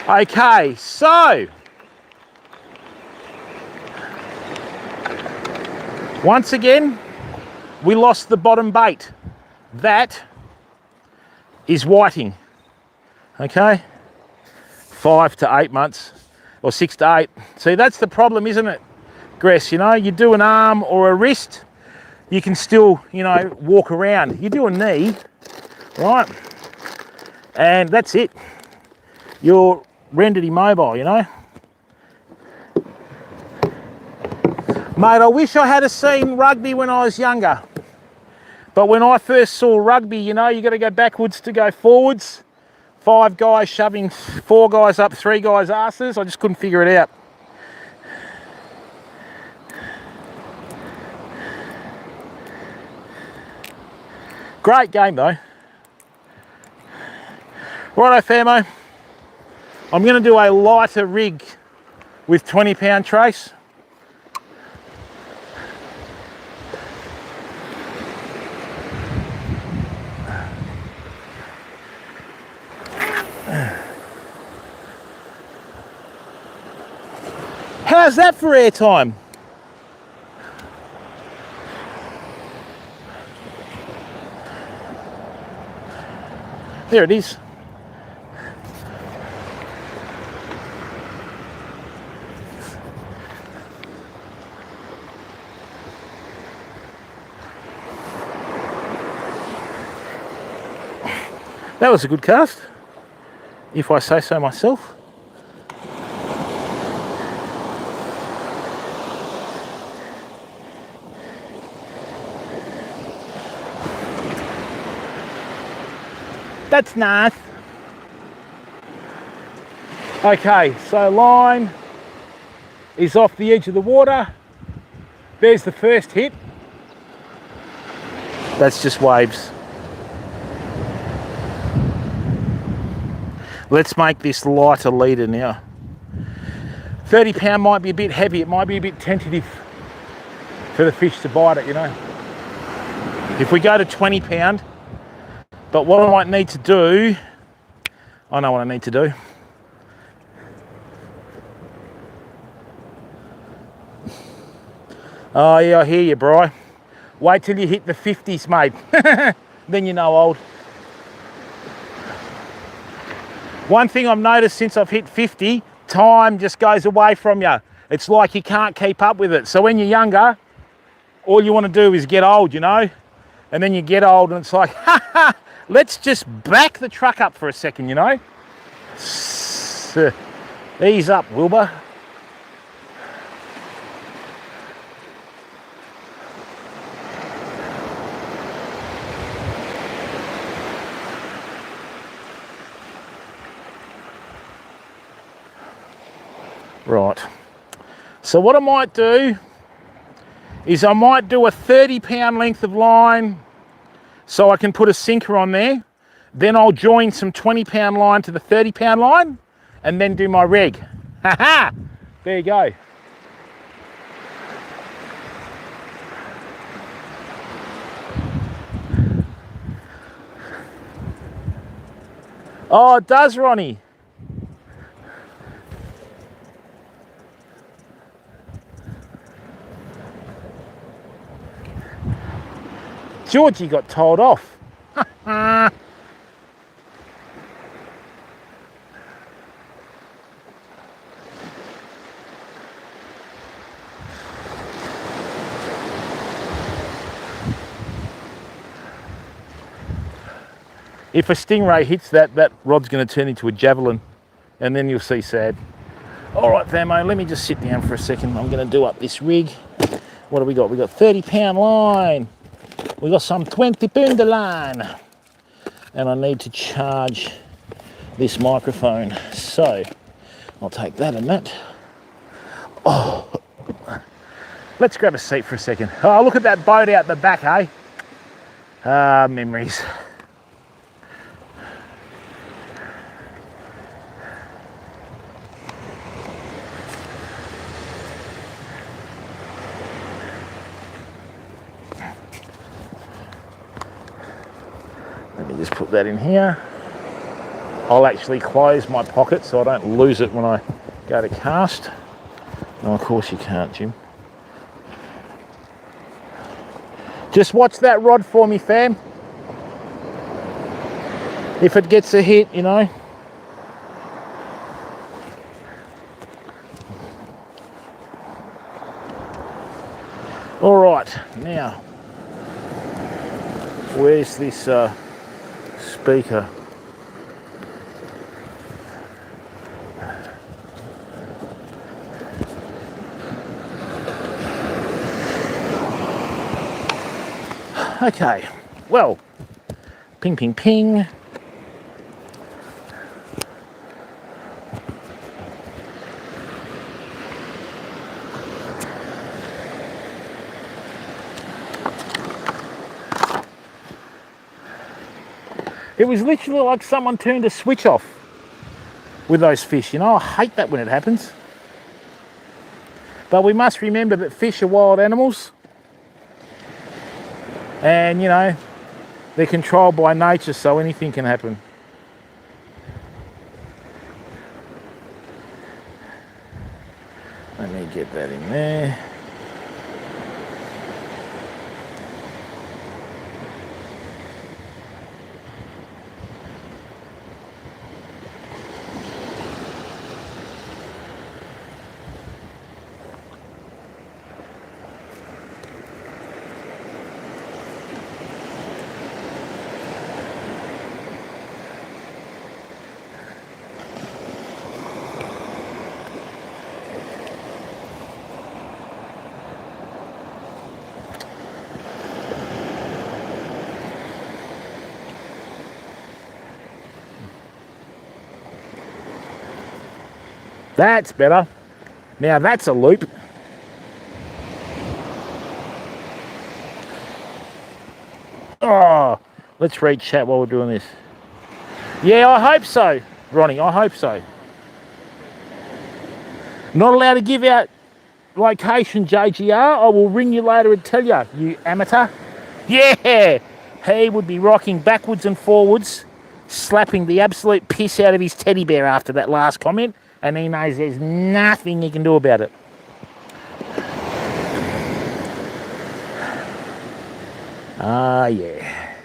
Okay, so once again, we lost the bottom bait. That is whiting, okay? 5 to 8 months, or 6 to 8. See, that's the problem, isn't it, Gress? You know, you do an arm or a wrist, you can still, you know, walk around. You do a knee, right? And that's it. You're rendered immobile, you know? Mate, I wish I had seen rugby when I was younger. But when I first saw rugby, you know, you got to go backwards to go forwards. 5 guys shoving 4 guys up 3 guys' asses. I just couldn't figure it out. Great game though. Righto, Famo. I'm going to do a lighter rig with 20-pound trace. How's that for airtime? There it is. That was a good cast, if I say so myself. That's nice. Okay, so line is off the edge of the water. There's the first hit. That's just waves. Let's make this lighter leader now. 30 pound might be a bit heavy. It might be a bit tentative for the fish to bite it, you know. If we go to 20 pound, but what I might need to do, I know what I need to do. Oh yeah, I hear you, Bri. Wait till you hit the 50s, mate. Then you know old. One thing I've noticed since I've hit 50, time just goes away from you. It's like you can't keep up with it. So when you're younger, all you want to do is get old, you know? And then you get old and it's like, ha ha, let's just back the truck up for a second, you know? Ease up, Wilbur. Right, so what I might do is I might do a 30 pound length of line so I can put a sinker on there. Then I'll join some 20 pound line to the 30 pound line and then do my reg. Ha ha! There you go. Oh, it does, Ronnie. Georgie got told off. If a stingray hits that, that rod's going to turn into a javelin, and then you'll see sad. All right, Famo, let me just sit down for a second. I'm going to do up this rig. What do we got? We got 30 pound line. We got some 20 pounder line. And I need to charge this microphone. So I'll take that and that. Oh, let's grab a seat for a second. Oh, look at that boat out the back, eh? Ah, memories. Let me just put that in here. I'll actually close my pocket so I don't lose it when I go to cast. No, of course you can't, Jim. Just watch that rod for me, fam. If it gets a hit, you know. All right, now, where's this speaker? Okay, well, ping, ping, ping. It was literally like someone turned a switch off with those fish. You know, I hate that when it happens. But we must remember that fish are wild animals. And, you know, they're controlled by nature, so anything can happen. Let me get that in there. That's better. Now that's a loop. Oh, let's read chat while we're doing this. Yeah, I hope so, Ronnie. I hope so. Not allowed to give out location, JGR. I will ring you later and tell you, you amateur. Yeah, he would be rocking backwards and forwards, slapping the absolute piss out of his teddy bear after that last comment, and he knows there's nothing he can do about it. Ah, yeah.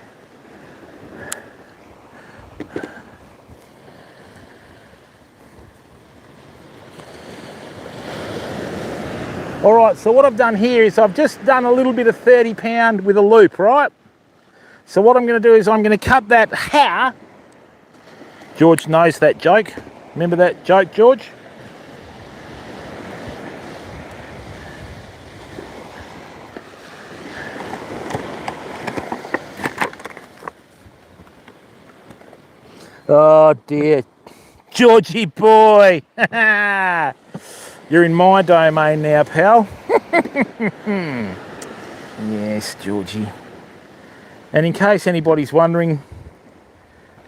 All right, so what I've done here is I've just done a little bit of 30 pound with a loop, right? So what I'm going to do is I'm going to cut that how. George knows that joke. Remember that joke, George? Oh dear. Georgie boy. You're in my domain now, pal. Yes, Georgie. And in case anybody's wondering,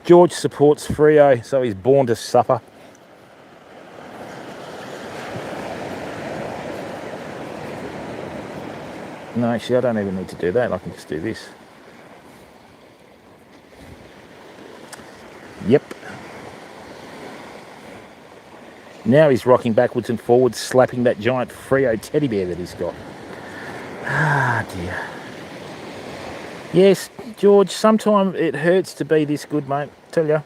George supports Freo, so he's born to suffer. No, actually, I don't even need to do that. I can just do this. Yep. Now he's rocking backwards and forwards, slapping that giant Freo teddy bear that he's got. Ah, dear. Yes, George, sometimes it hurts to be this good, mate. Tell ya.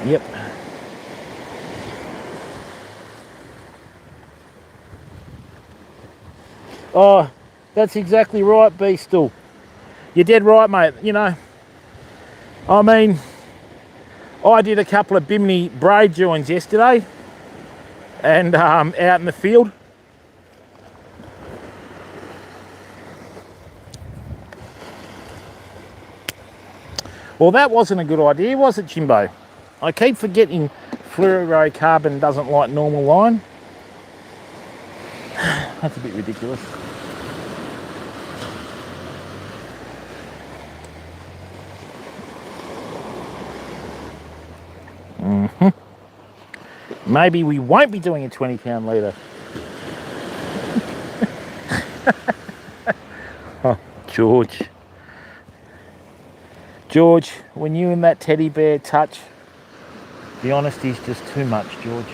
Yep. Oh, that's exactly right, Beastle. You're dead right, mate. You know, I mean, I did a couple of Bimini braid joins yesterday and out in the field. Well, that wasn't a good idea, was it, Jimbo? I keep forgetting fluorocarbon doesn't like normal line. That's a bit ridiculous. Maybe we won't be doing a 20 pound leader. Oh, George. George, when you and that teddy bear touch, the honesty's just too much, George.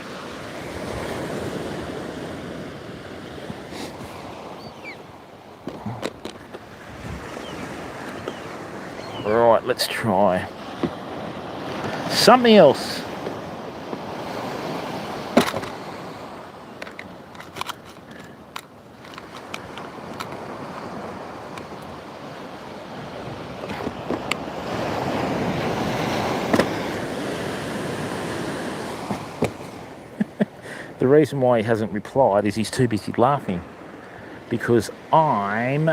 Right, let's try something else. The reason why he hasn't replied is he's too busy laughing because I'm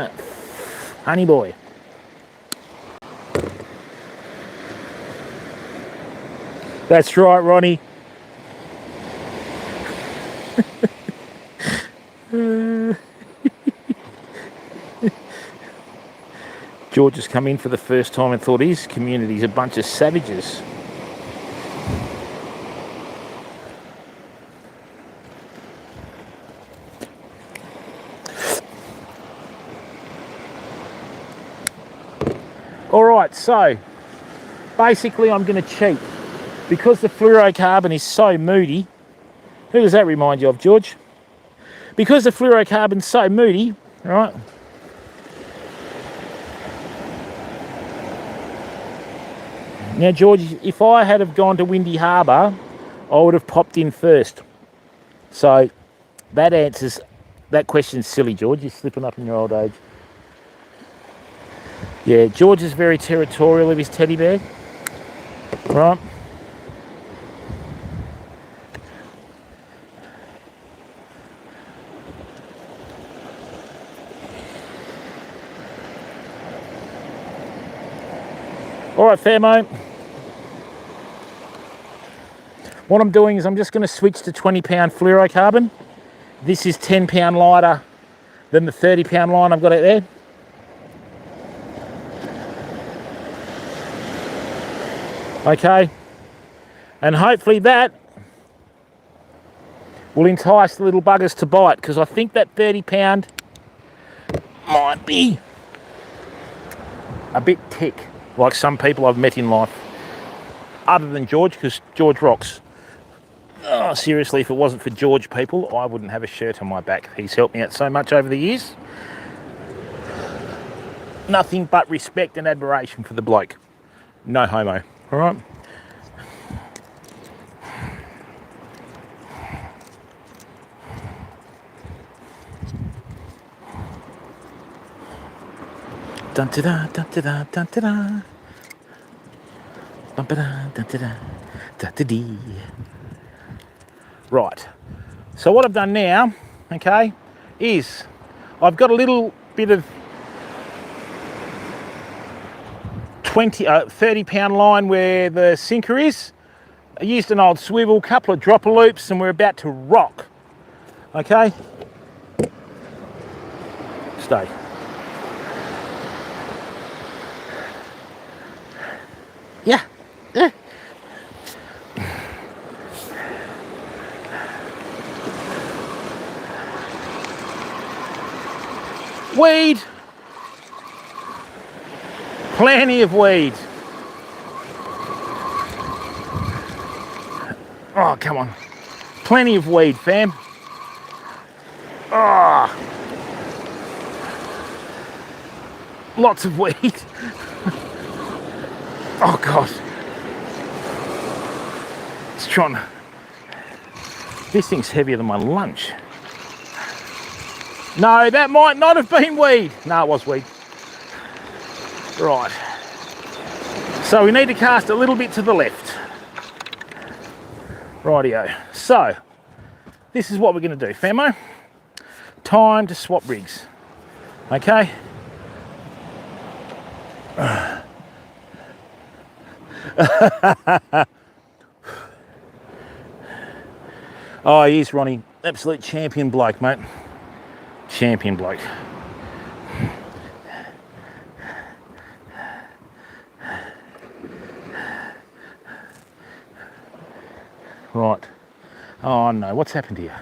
Honey Boy. That's right, Ronnie. George has come in for the first time and thought his community's a bunch of savages. Alright, so basically I'm going to cheat. Because the fluorocarbon is so moody, who does that remind you of, George? Because the fluorocarbon's so moody, right? Now, George, if I had have gone to Windy Harbour, I would have popped in first. So that answers that question's silly, George. You're slipping up in your old age. Yeah, George is very territorial of his teddy bear, right? All right, Fairmont. What I'm doing is I'm just going to switch to 20-pound fluorocarbon. This is 10-pound lighter than the 30-pound line I've got out there. Okay, and hopefully that will entice the little buggers to bite, because I think that 30-pound might be a bit thick, like some people I've met in life, other than George, because George rocks. Oh, seriously, if it wasn't for George, people, I wouldn't have a shirt on my back. He's helped me out so much over the years. Nothing but respect and admiration for the bloke. No homo. All right. Dun da da dun da da dun da da. Dun da da dun da da dun da dee. Right. So what I've done now, okay, is I've got a little bit of 30-pound line where the sinker is. I used an old swivel, couple of dropper loops, and we're about to rock. Okay? Stay. Yeah. Yeah. Weed. Plenty of weed. Oh, come on. Plenty of weed, fam. Oh. Lots of weed. Oh, God. It's trying to... This thing's heavier than my lunch. No, that might not have been weed. No, it was weed. Right. So we need to cast a little bit to the left. Rightio. So, this is what we're going to do, famo. Time to swap rigs. Okay? Oh, he is, Ronnie. Absolute champion bloke, mate. Champion bloke. Right. Oh no, what's happened here?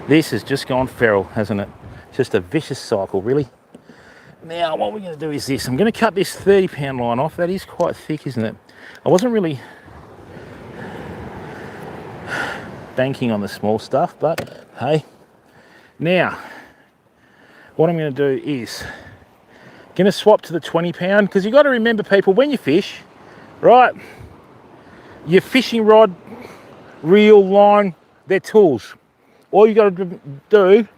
This has just gone feral, hasn't it? Just a vicious cycle, really. Now, what we're going to do is this. I'm going to cut this 30-pound line off. That is quite thick, isn't it? I wasn't really banking on the small stuff, but hey. Now, what I'm going to do is going to swap to the 20-pound, because you've got to remember, people, when you fish, right, your fishing rod, reel, line, they're tools. All you got to do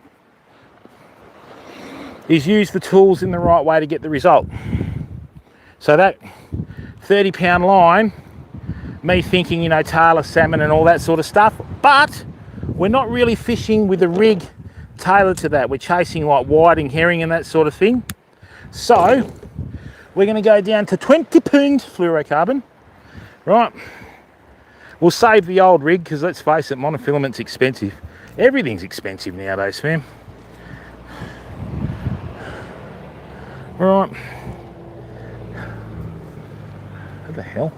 is use the tools in the right way to get the result. So that 30-pound line, me thinking, you know, tailor salmon and all that sort of stuff, but we're not really fishing with a rig tailored to that. We're chasing like whiting, herring and that sort of thing. So we're going to go down to 20-pound fluorocarbon, right? We'll save the old rig, because let's face it, monofilament's expensive. Everything's expensive nowadays, fam. Right. What the hell?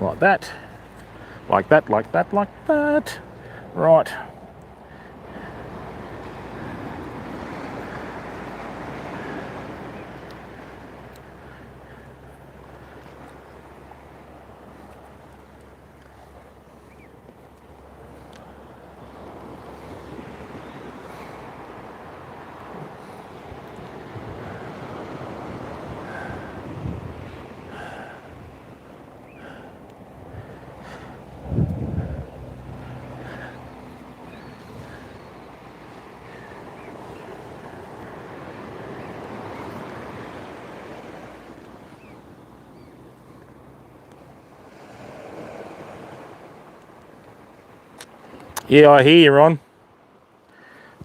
Like that. Like that, like that, like that. Right. Yeah, I hear you, Ron.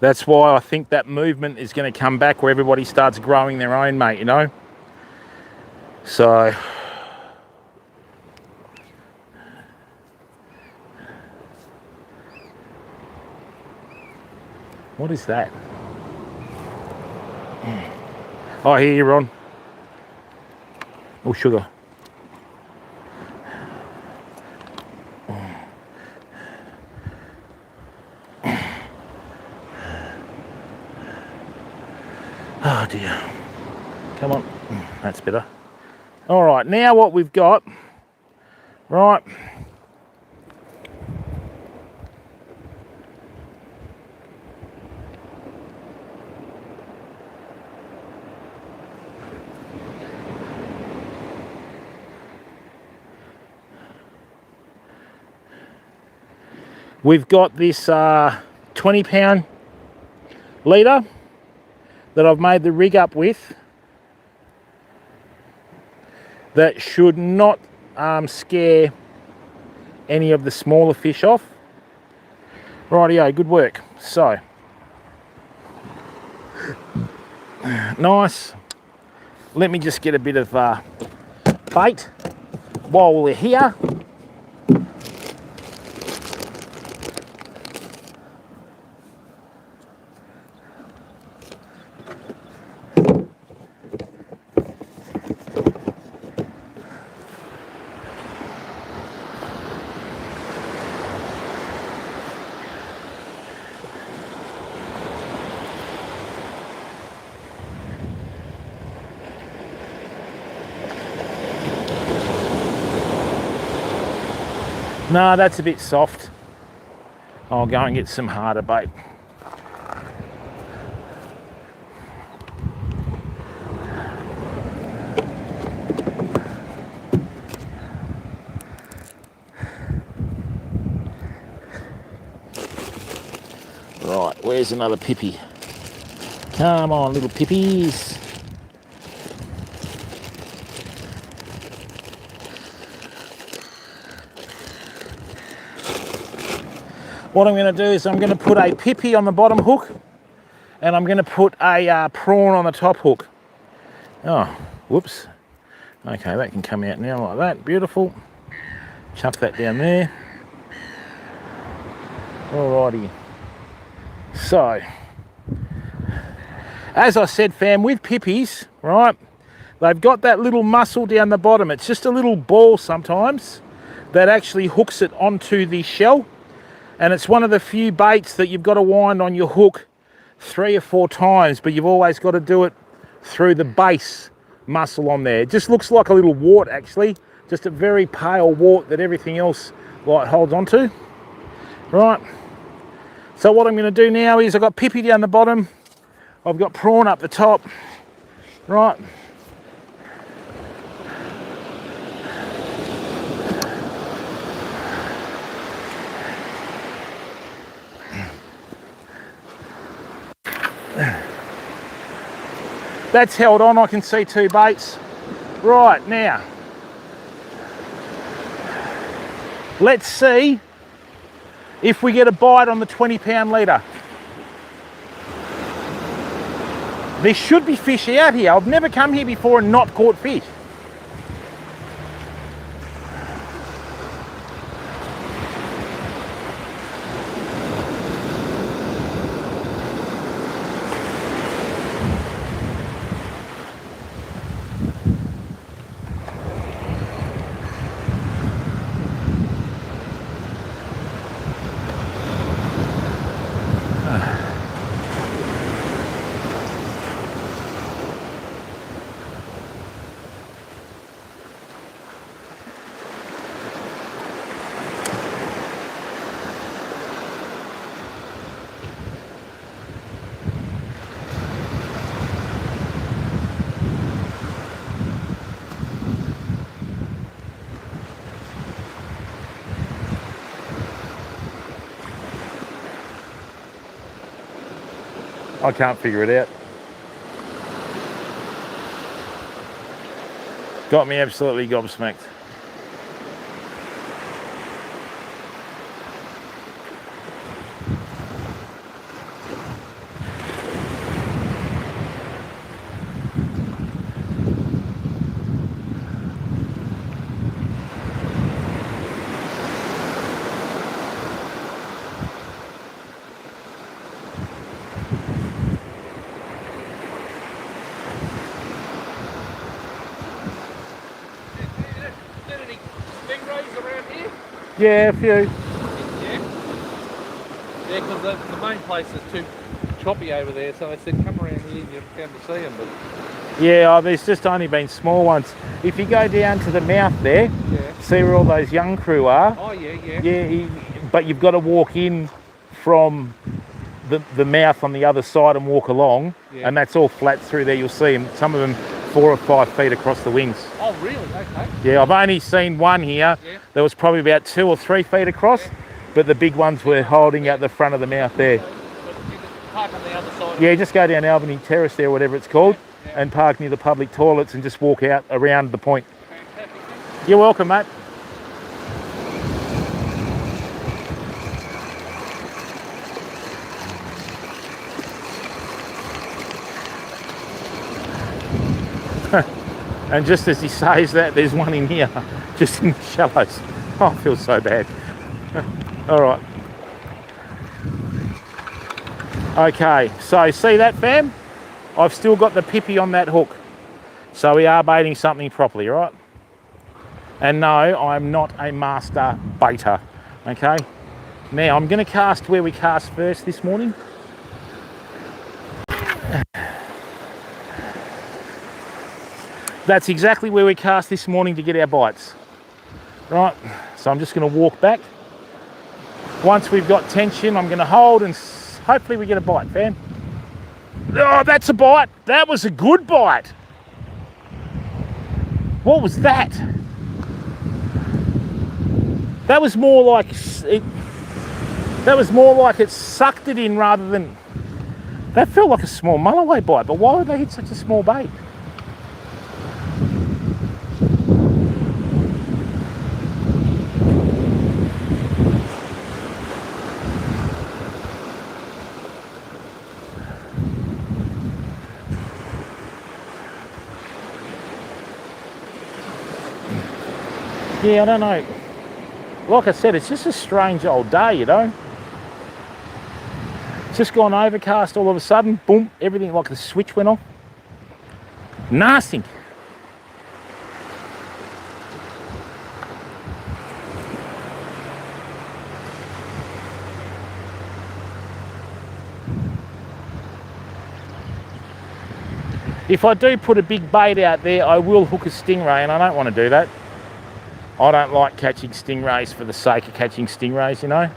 That's why I think that movement is going to come back where everybody starts growing their own, mate, you know? So... what is that? Oh, I hear you, Ron. Oh, sugar. Oh dear. Come on. That's better. All right, now what we've got, right, we've got this 20-pound leader that I've made the rig up with that should not scare any of the smaller fish off. Rightio, good work. So, nice. Let me just get a bit of bait while we're here. No, that's a bit soft. I'll go and get some harder bait. Right, where's another pippy? Come on, little pippies. What I'm going to do is I'm going to put a pippy on the bottom hook and I'm going to put a prawn on the top hook. Oh, whoops. Okay, that can come out now like that. Beautiful. Chuck that down there. Alrighty. So, as I said, fam, with pippies, right, they've got that little muscle down the bottom. It's just a little ball sometimes that actually hooks it onto the shell. And it's one of the few baits that you've got to wind on your hook 3 or 4 times, but you've always got to do it through the base muscle on there. It just looks like a little wart, actually. Just a very pale wart that everything else like holds onto. Right. So what I'm going to do now is I've got pippy down the bottom. I've got prawn up the top. Right. That's held on. I can see 2 baits. Right, now, let's see if we get a bite on the 20-pound leader. There should be fish out here. I've never come here before and not caught fish. I can't figure it out. Got me absolutely gobsmacked. Yeah, a few. Yeah, because the main place is too choppy over there, so I said come around here and you're bound to see them. But Yeah, oh, there's just only been small ones. If you go down to the mouth there, yeah. see where all those young crew are? Oh yeah. Yeah, but you've got to walk in from the mouth on the other side and walk along, Yeah. and that's all flat through there. You'll see them, some of them 4 or 5 feet across the wings. Oh really? Okay. Yeah, I've only seen one here. Yeah. That was probably about 2 or 3 feet across, Yeah. but the big ones were holding out the front of the mouth there. But you can park on the other side. Yeah, just go down Albany Terrace there, whatever it's called, Yeah. and park near the public toilets and just walk out around the point. Fantastic. You're welcome, mate. And just as he says that, there's one in here, just in the shallows. Oh, I feel so bad. All right. Okay, so see that, fam? I've still got the pippy on that hook. So we are baiting something properly, right? And no, I'm not a master baiter, okay? Now, I'm going to cast where we cast first this morning. That's exactly where we cast this morning to get our bites. Right, so I'm just going to walk back. Once we've got tension, I'm going to hold and hopefully we get a bite, fam. Oh, that's a bite. That was a good bite. What was that? That was more like it sucked it in rather than. That felt like a small mulloway bite, but why would they hit such a small bait? Yeah, I don't know. Like I said, it's just a strange old day, you know. It's just gone overcast all of a sudden. Boom, everything like the switch went off. Nasty. If I do put a big bait out there, I will hook a stingray, and I don't want to do that. I don't like catching stingrays for the sake of catching stingrays, you know.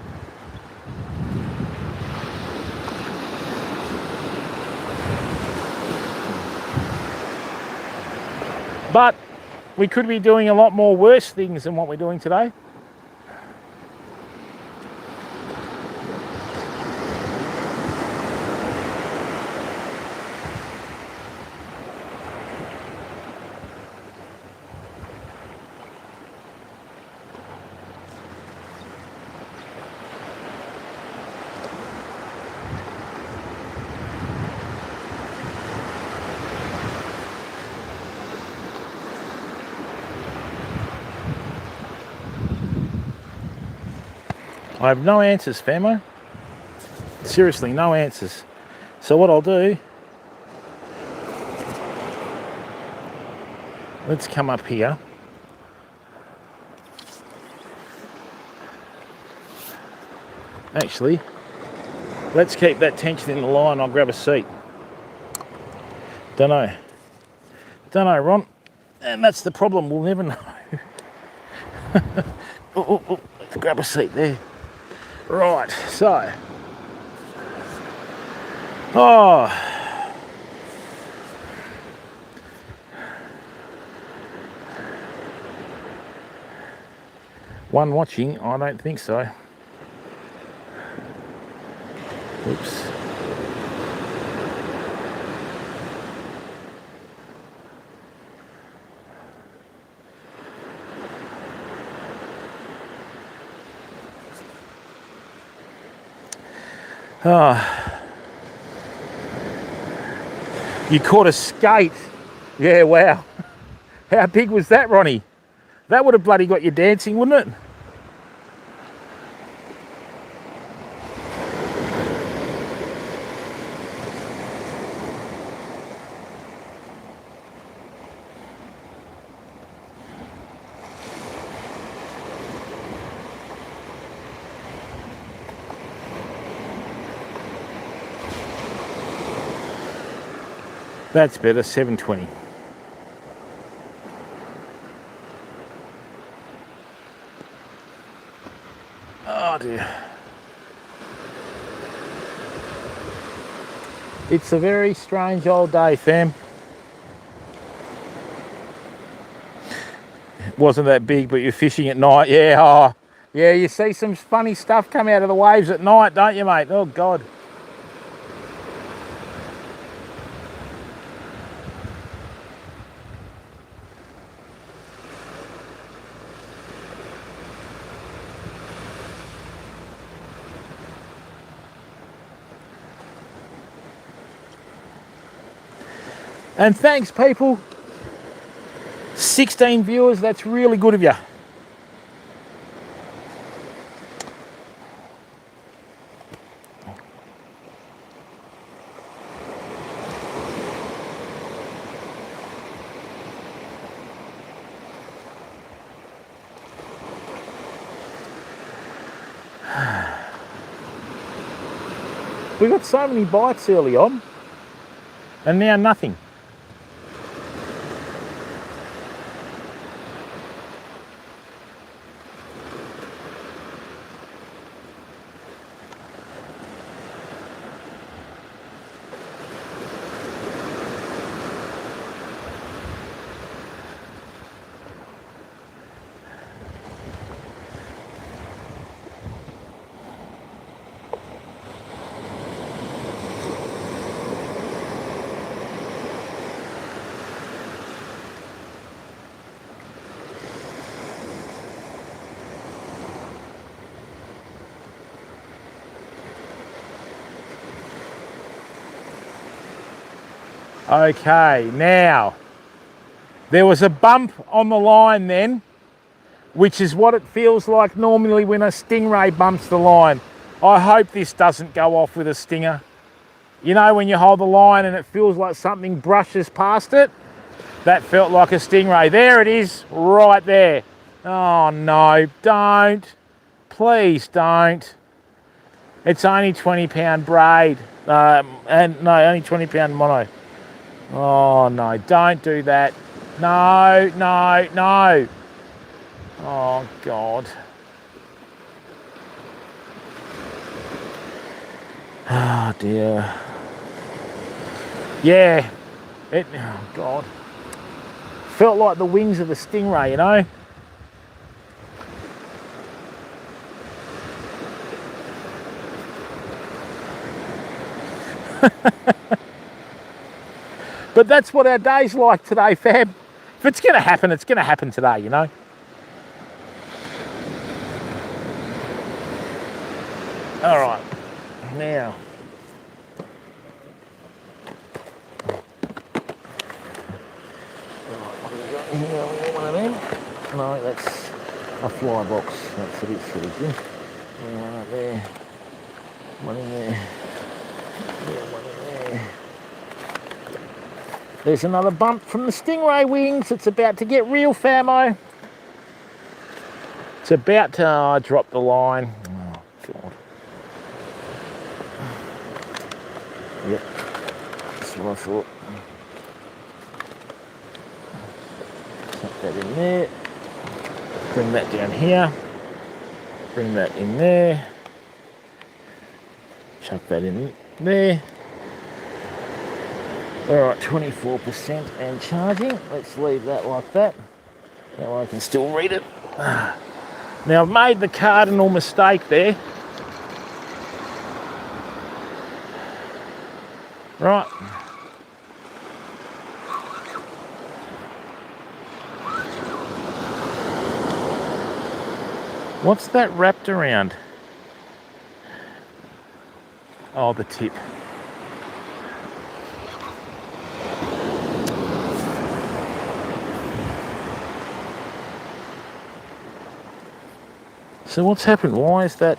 But we could be doing a lot more worse things than what we're doing today. I have no answers, famo. Seriously, no answers. So what I'll do, let's come up here. Actually, let's keep that tension in the line. I'll grab a seat. Don't know, Ron. And that's the problem. We'll never know. Let's grab a seat there. Right, so. Oh. One watching? I don't think so. Oops. Oh, you caught a skate. Yeah, wow. How big was that, Ronnie? That would have bloody got you dancing, wouldn't it? That's better, 720. Oh dear. It's a very strange old day, fam. It wasn't that big, but you're fishing at night. Yeah, oh, yeah, you see some funny stuff come out of the waves at night, don't you, mate? Oh, God. And thanks, people. 16 viewers, that's really good of you. We got so many bites early on, and now nothing. Okay, now, there was a bump on the line then, which is what it feels like normally when a stingray bumps the line. I hope this doesn't go off with a stinger. You know when you hold the line and it feels like something brushes past it? That felt like a stingray. There it is, right there. Oh no, don't. Please don't. It's only 20-pound braid. And no, only 20-pound mono. Oh no, don't do that. No, no, no. Oh God. Oh dear. Yeah. Oh God. Felt like the wings of a stingray, you know? But that's what our day's like today, fam. If it's going to happen, it's going to happen today, you know? All right, now. What have we got here? One of them? No, that's a fly box. That's a bit silly. One up there. One in there. Yeah, one in there. There's another bump from the stingray wings. It's about to get real, famo. It's about to drop the line. Oh, God. Yep, that's what I thought. Tuck that in there. Bring that down here. Bring that in there. Chuck that in there. Alright, 24% and charging. Let's leave that like that. That way I can still read it. Now I've made the cardinal mistake there. Right. What's that wrapped around? Oh, the tip. So what's happened? Why is that?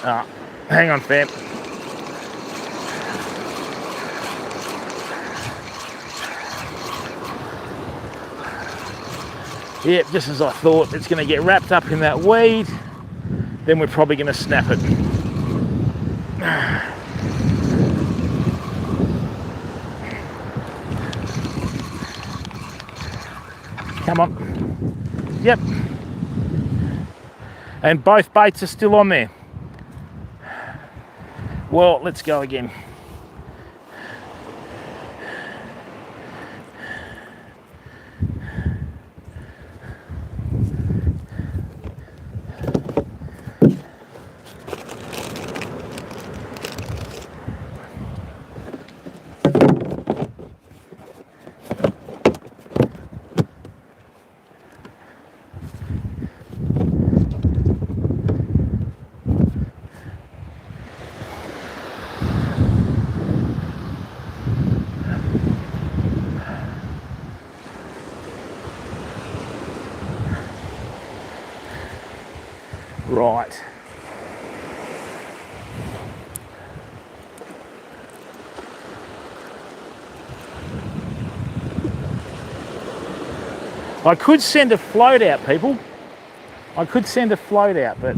Ah, hang on, fam. Yep, just as I thought, it's going to get wrapped up in that weed. Then we're probably going to snap it. Come on. Yep. And both baits are still on there. Well, let's go again. Right. I could send a float out, people. I could send a float out, but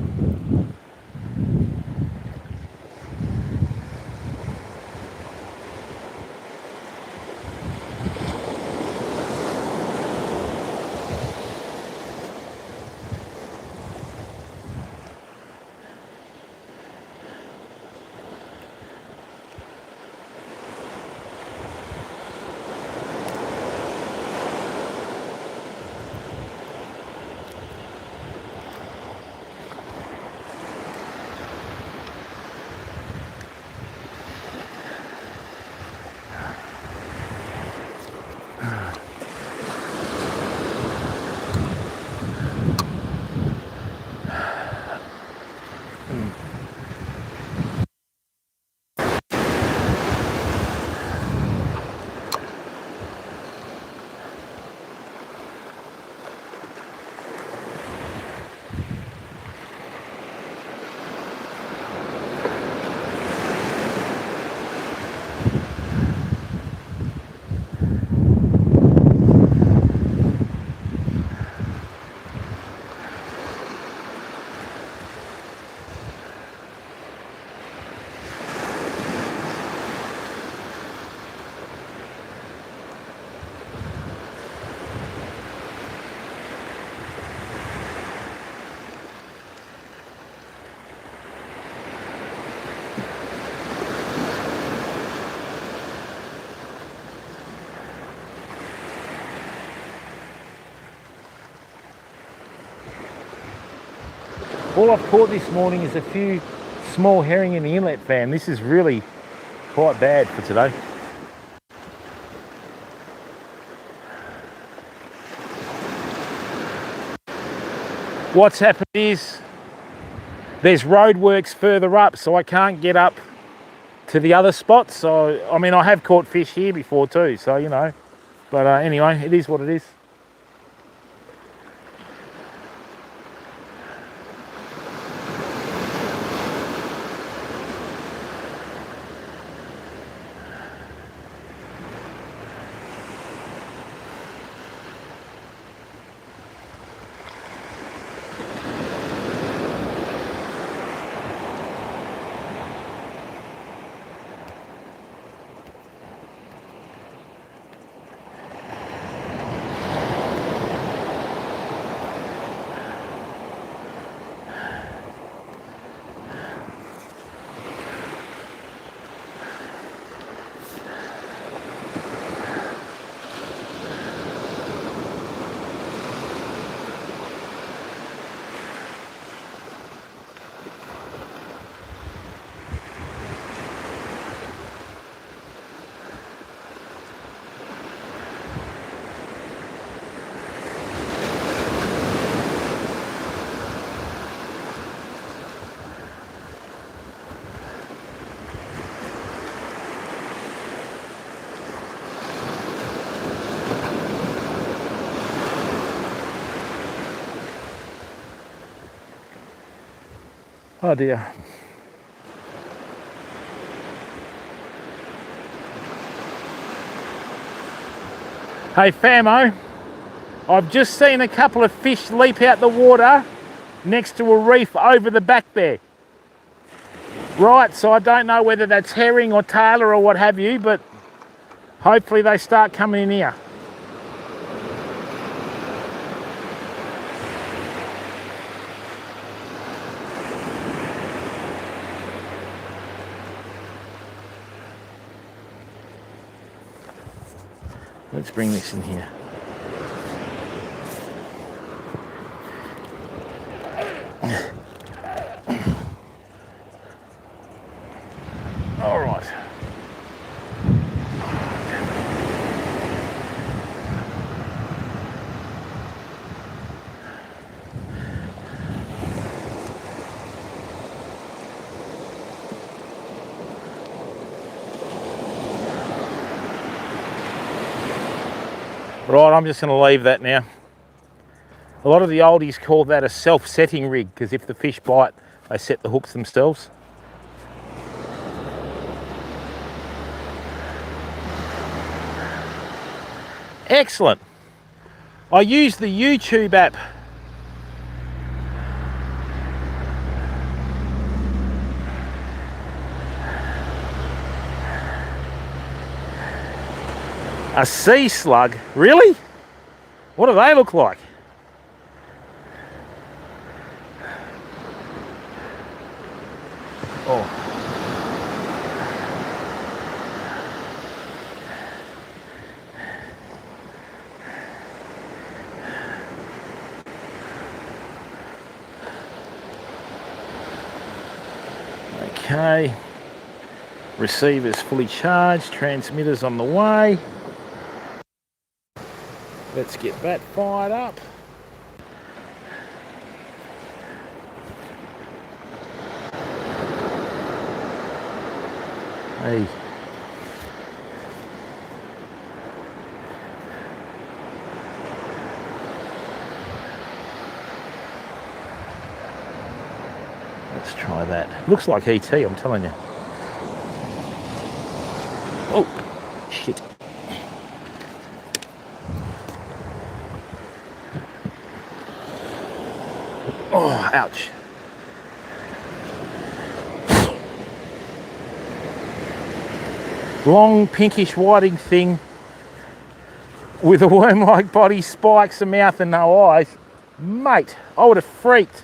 all I've caught this morning is a few small herring in the inlet, fam. This is really quite bad for today. What's happened is there's roadworks further up, so I can't get up to the other spots. So, I mean, I have caught fish here before too, so, you know. But anyway, it is what it is. Oh dear. Hey Famo, I've just seen a couple of fish leap out the water next to a reef over the back there. Right, so I don't know whether that's herring or tailor or what have you, but hopefully they start coming in here. Let's bring this in here. All right. Right, I'm just going to leave that now. A lot of the oldies call that a self-setting rig because if the fish bite, they set the hooks themselves. Excellent. I use the YouTube app. A sea slug? Really? What do they look like? Oh. Okay. Receiver's fully charged, transmitter's on the way. Let's get that fired up. Hey. Let's try that. Looks like ET, I'm telling you. Oh, shit. Oh, ouch. Long pinkish whiting thing with a worm-like body, spikes, a mouth and no eyes. Mate, I would have freaked.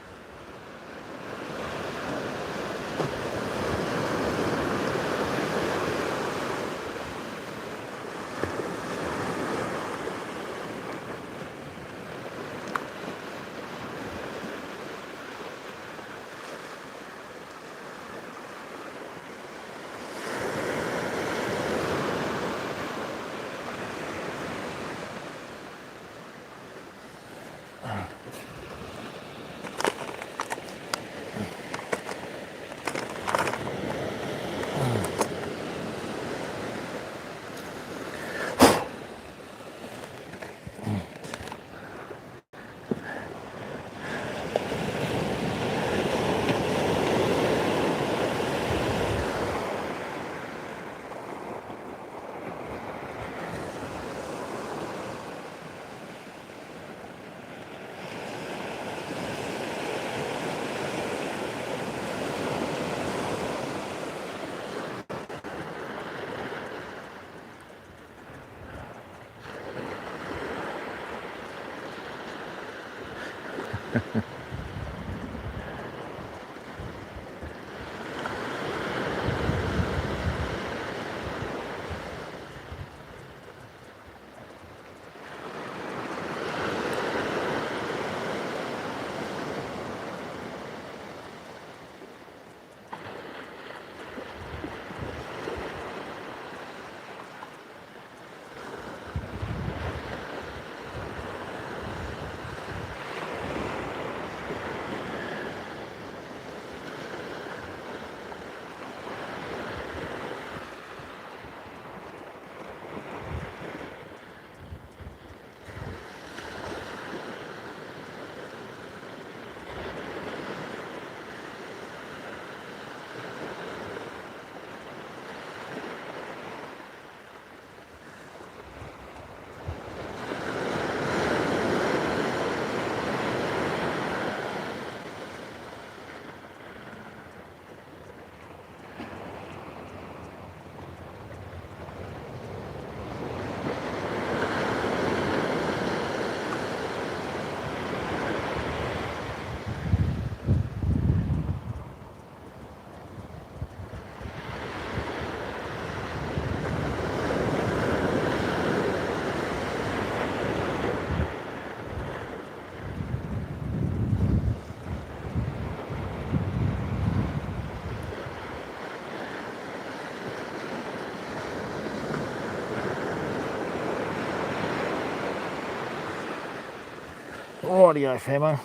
Rightio, Famo.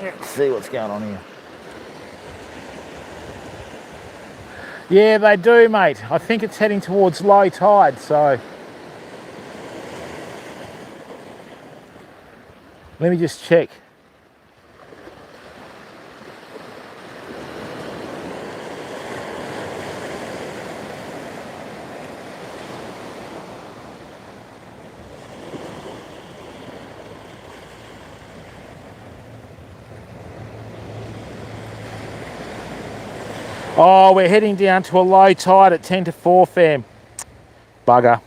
Let's see what's going on here. Yeah, they do, mate. I think it's heading towards low tide, so let me just check. Oh, we're heading down to a low tide at 10 to 4, fam. Bugger.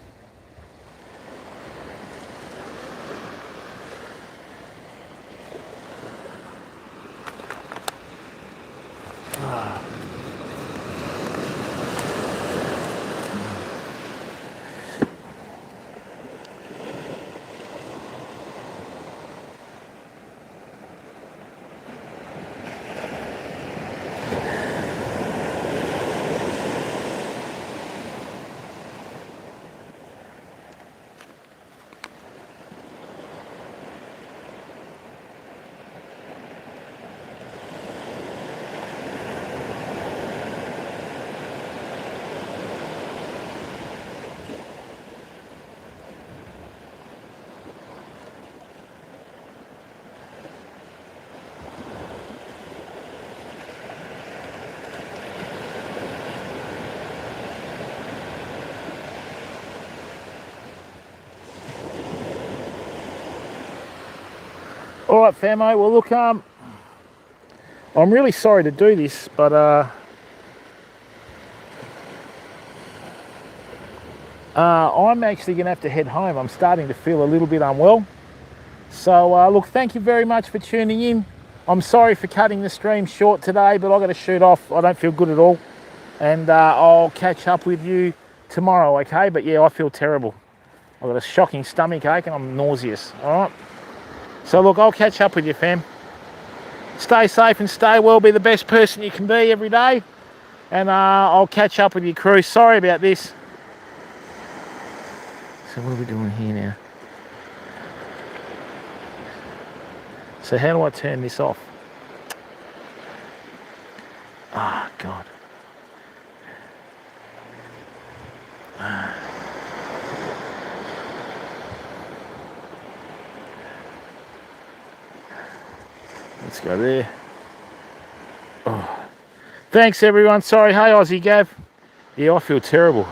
All right, famo. Well, look, I'm really sorry to do this, but I'm actually going to have to head home. I'm starting to feel a little bit unwell. So, look, thank you very much for tuning in. I'm sorry for cutting the stream short today, but I've got to shoot off. I don't feel good at all. And I'll catch up with you tomorrow, okay? But yeah, I feel terrible. I've got a shocking stomach ache and I'm nauseous, all right? So look, I'll catch up with you, fam. Stay safe and stay well. Be the best person you can be every day. And I'll catch up with you, crew. Sorry about this. So what are we doing here now? So how do I turn this off? Ah, God. Let's go there. Oh. Thanks, everyone. Sorry. Hey, Aussie Gav. Yeah, I feel terrible.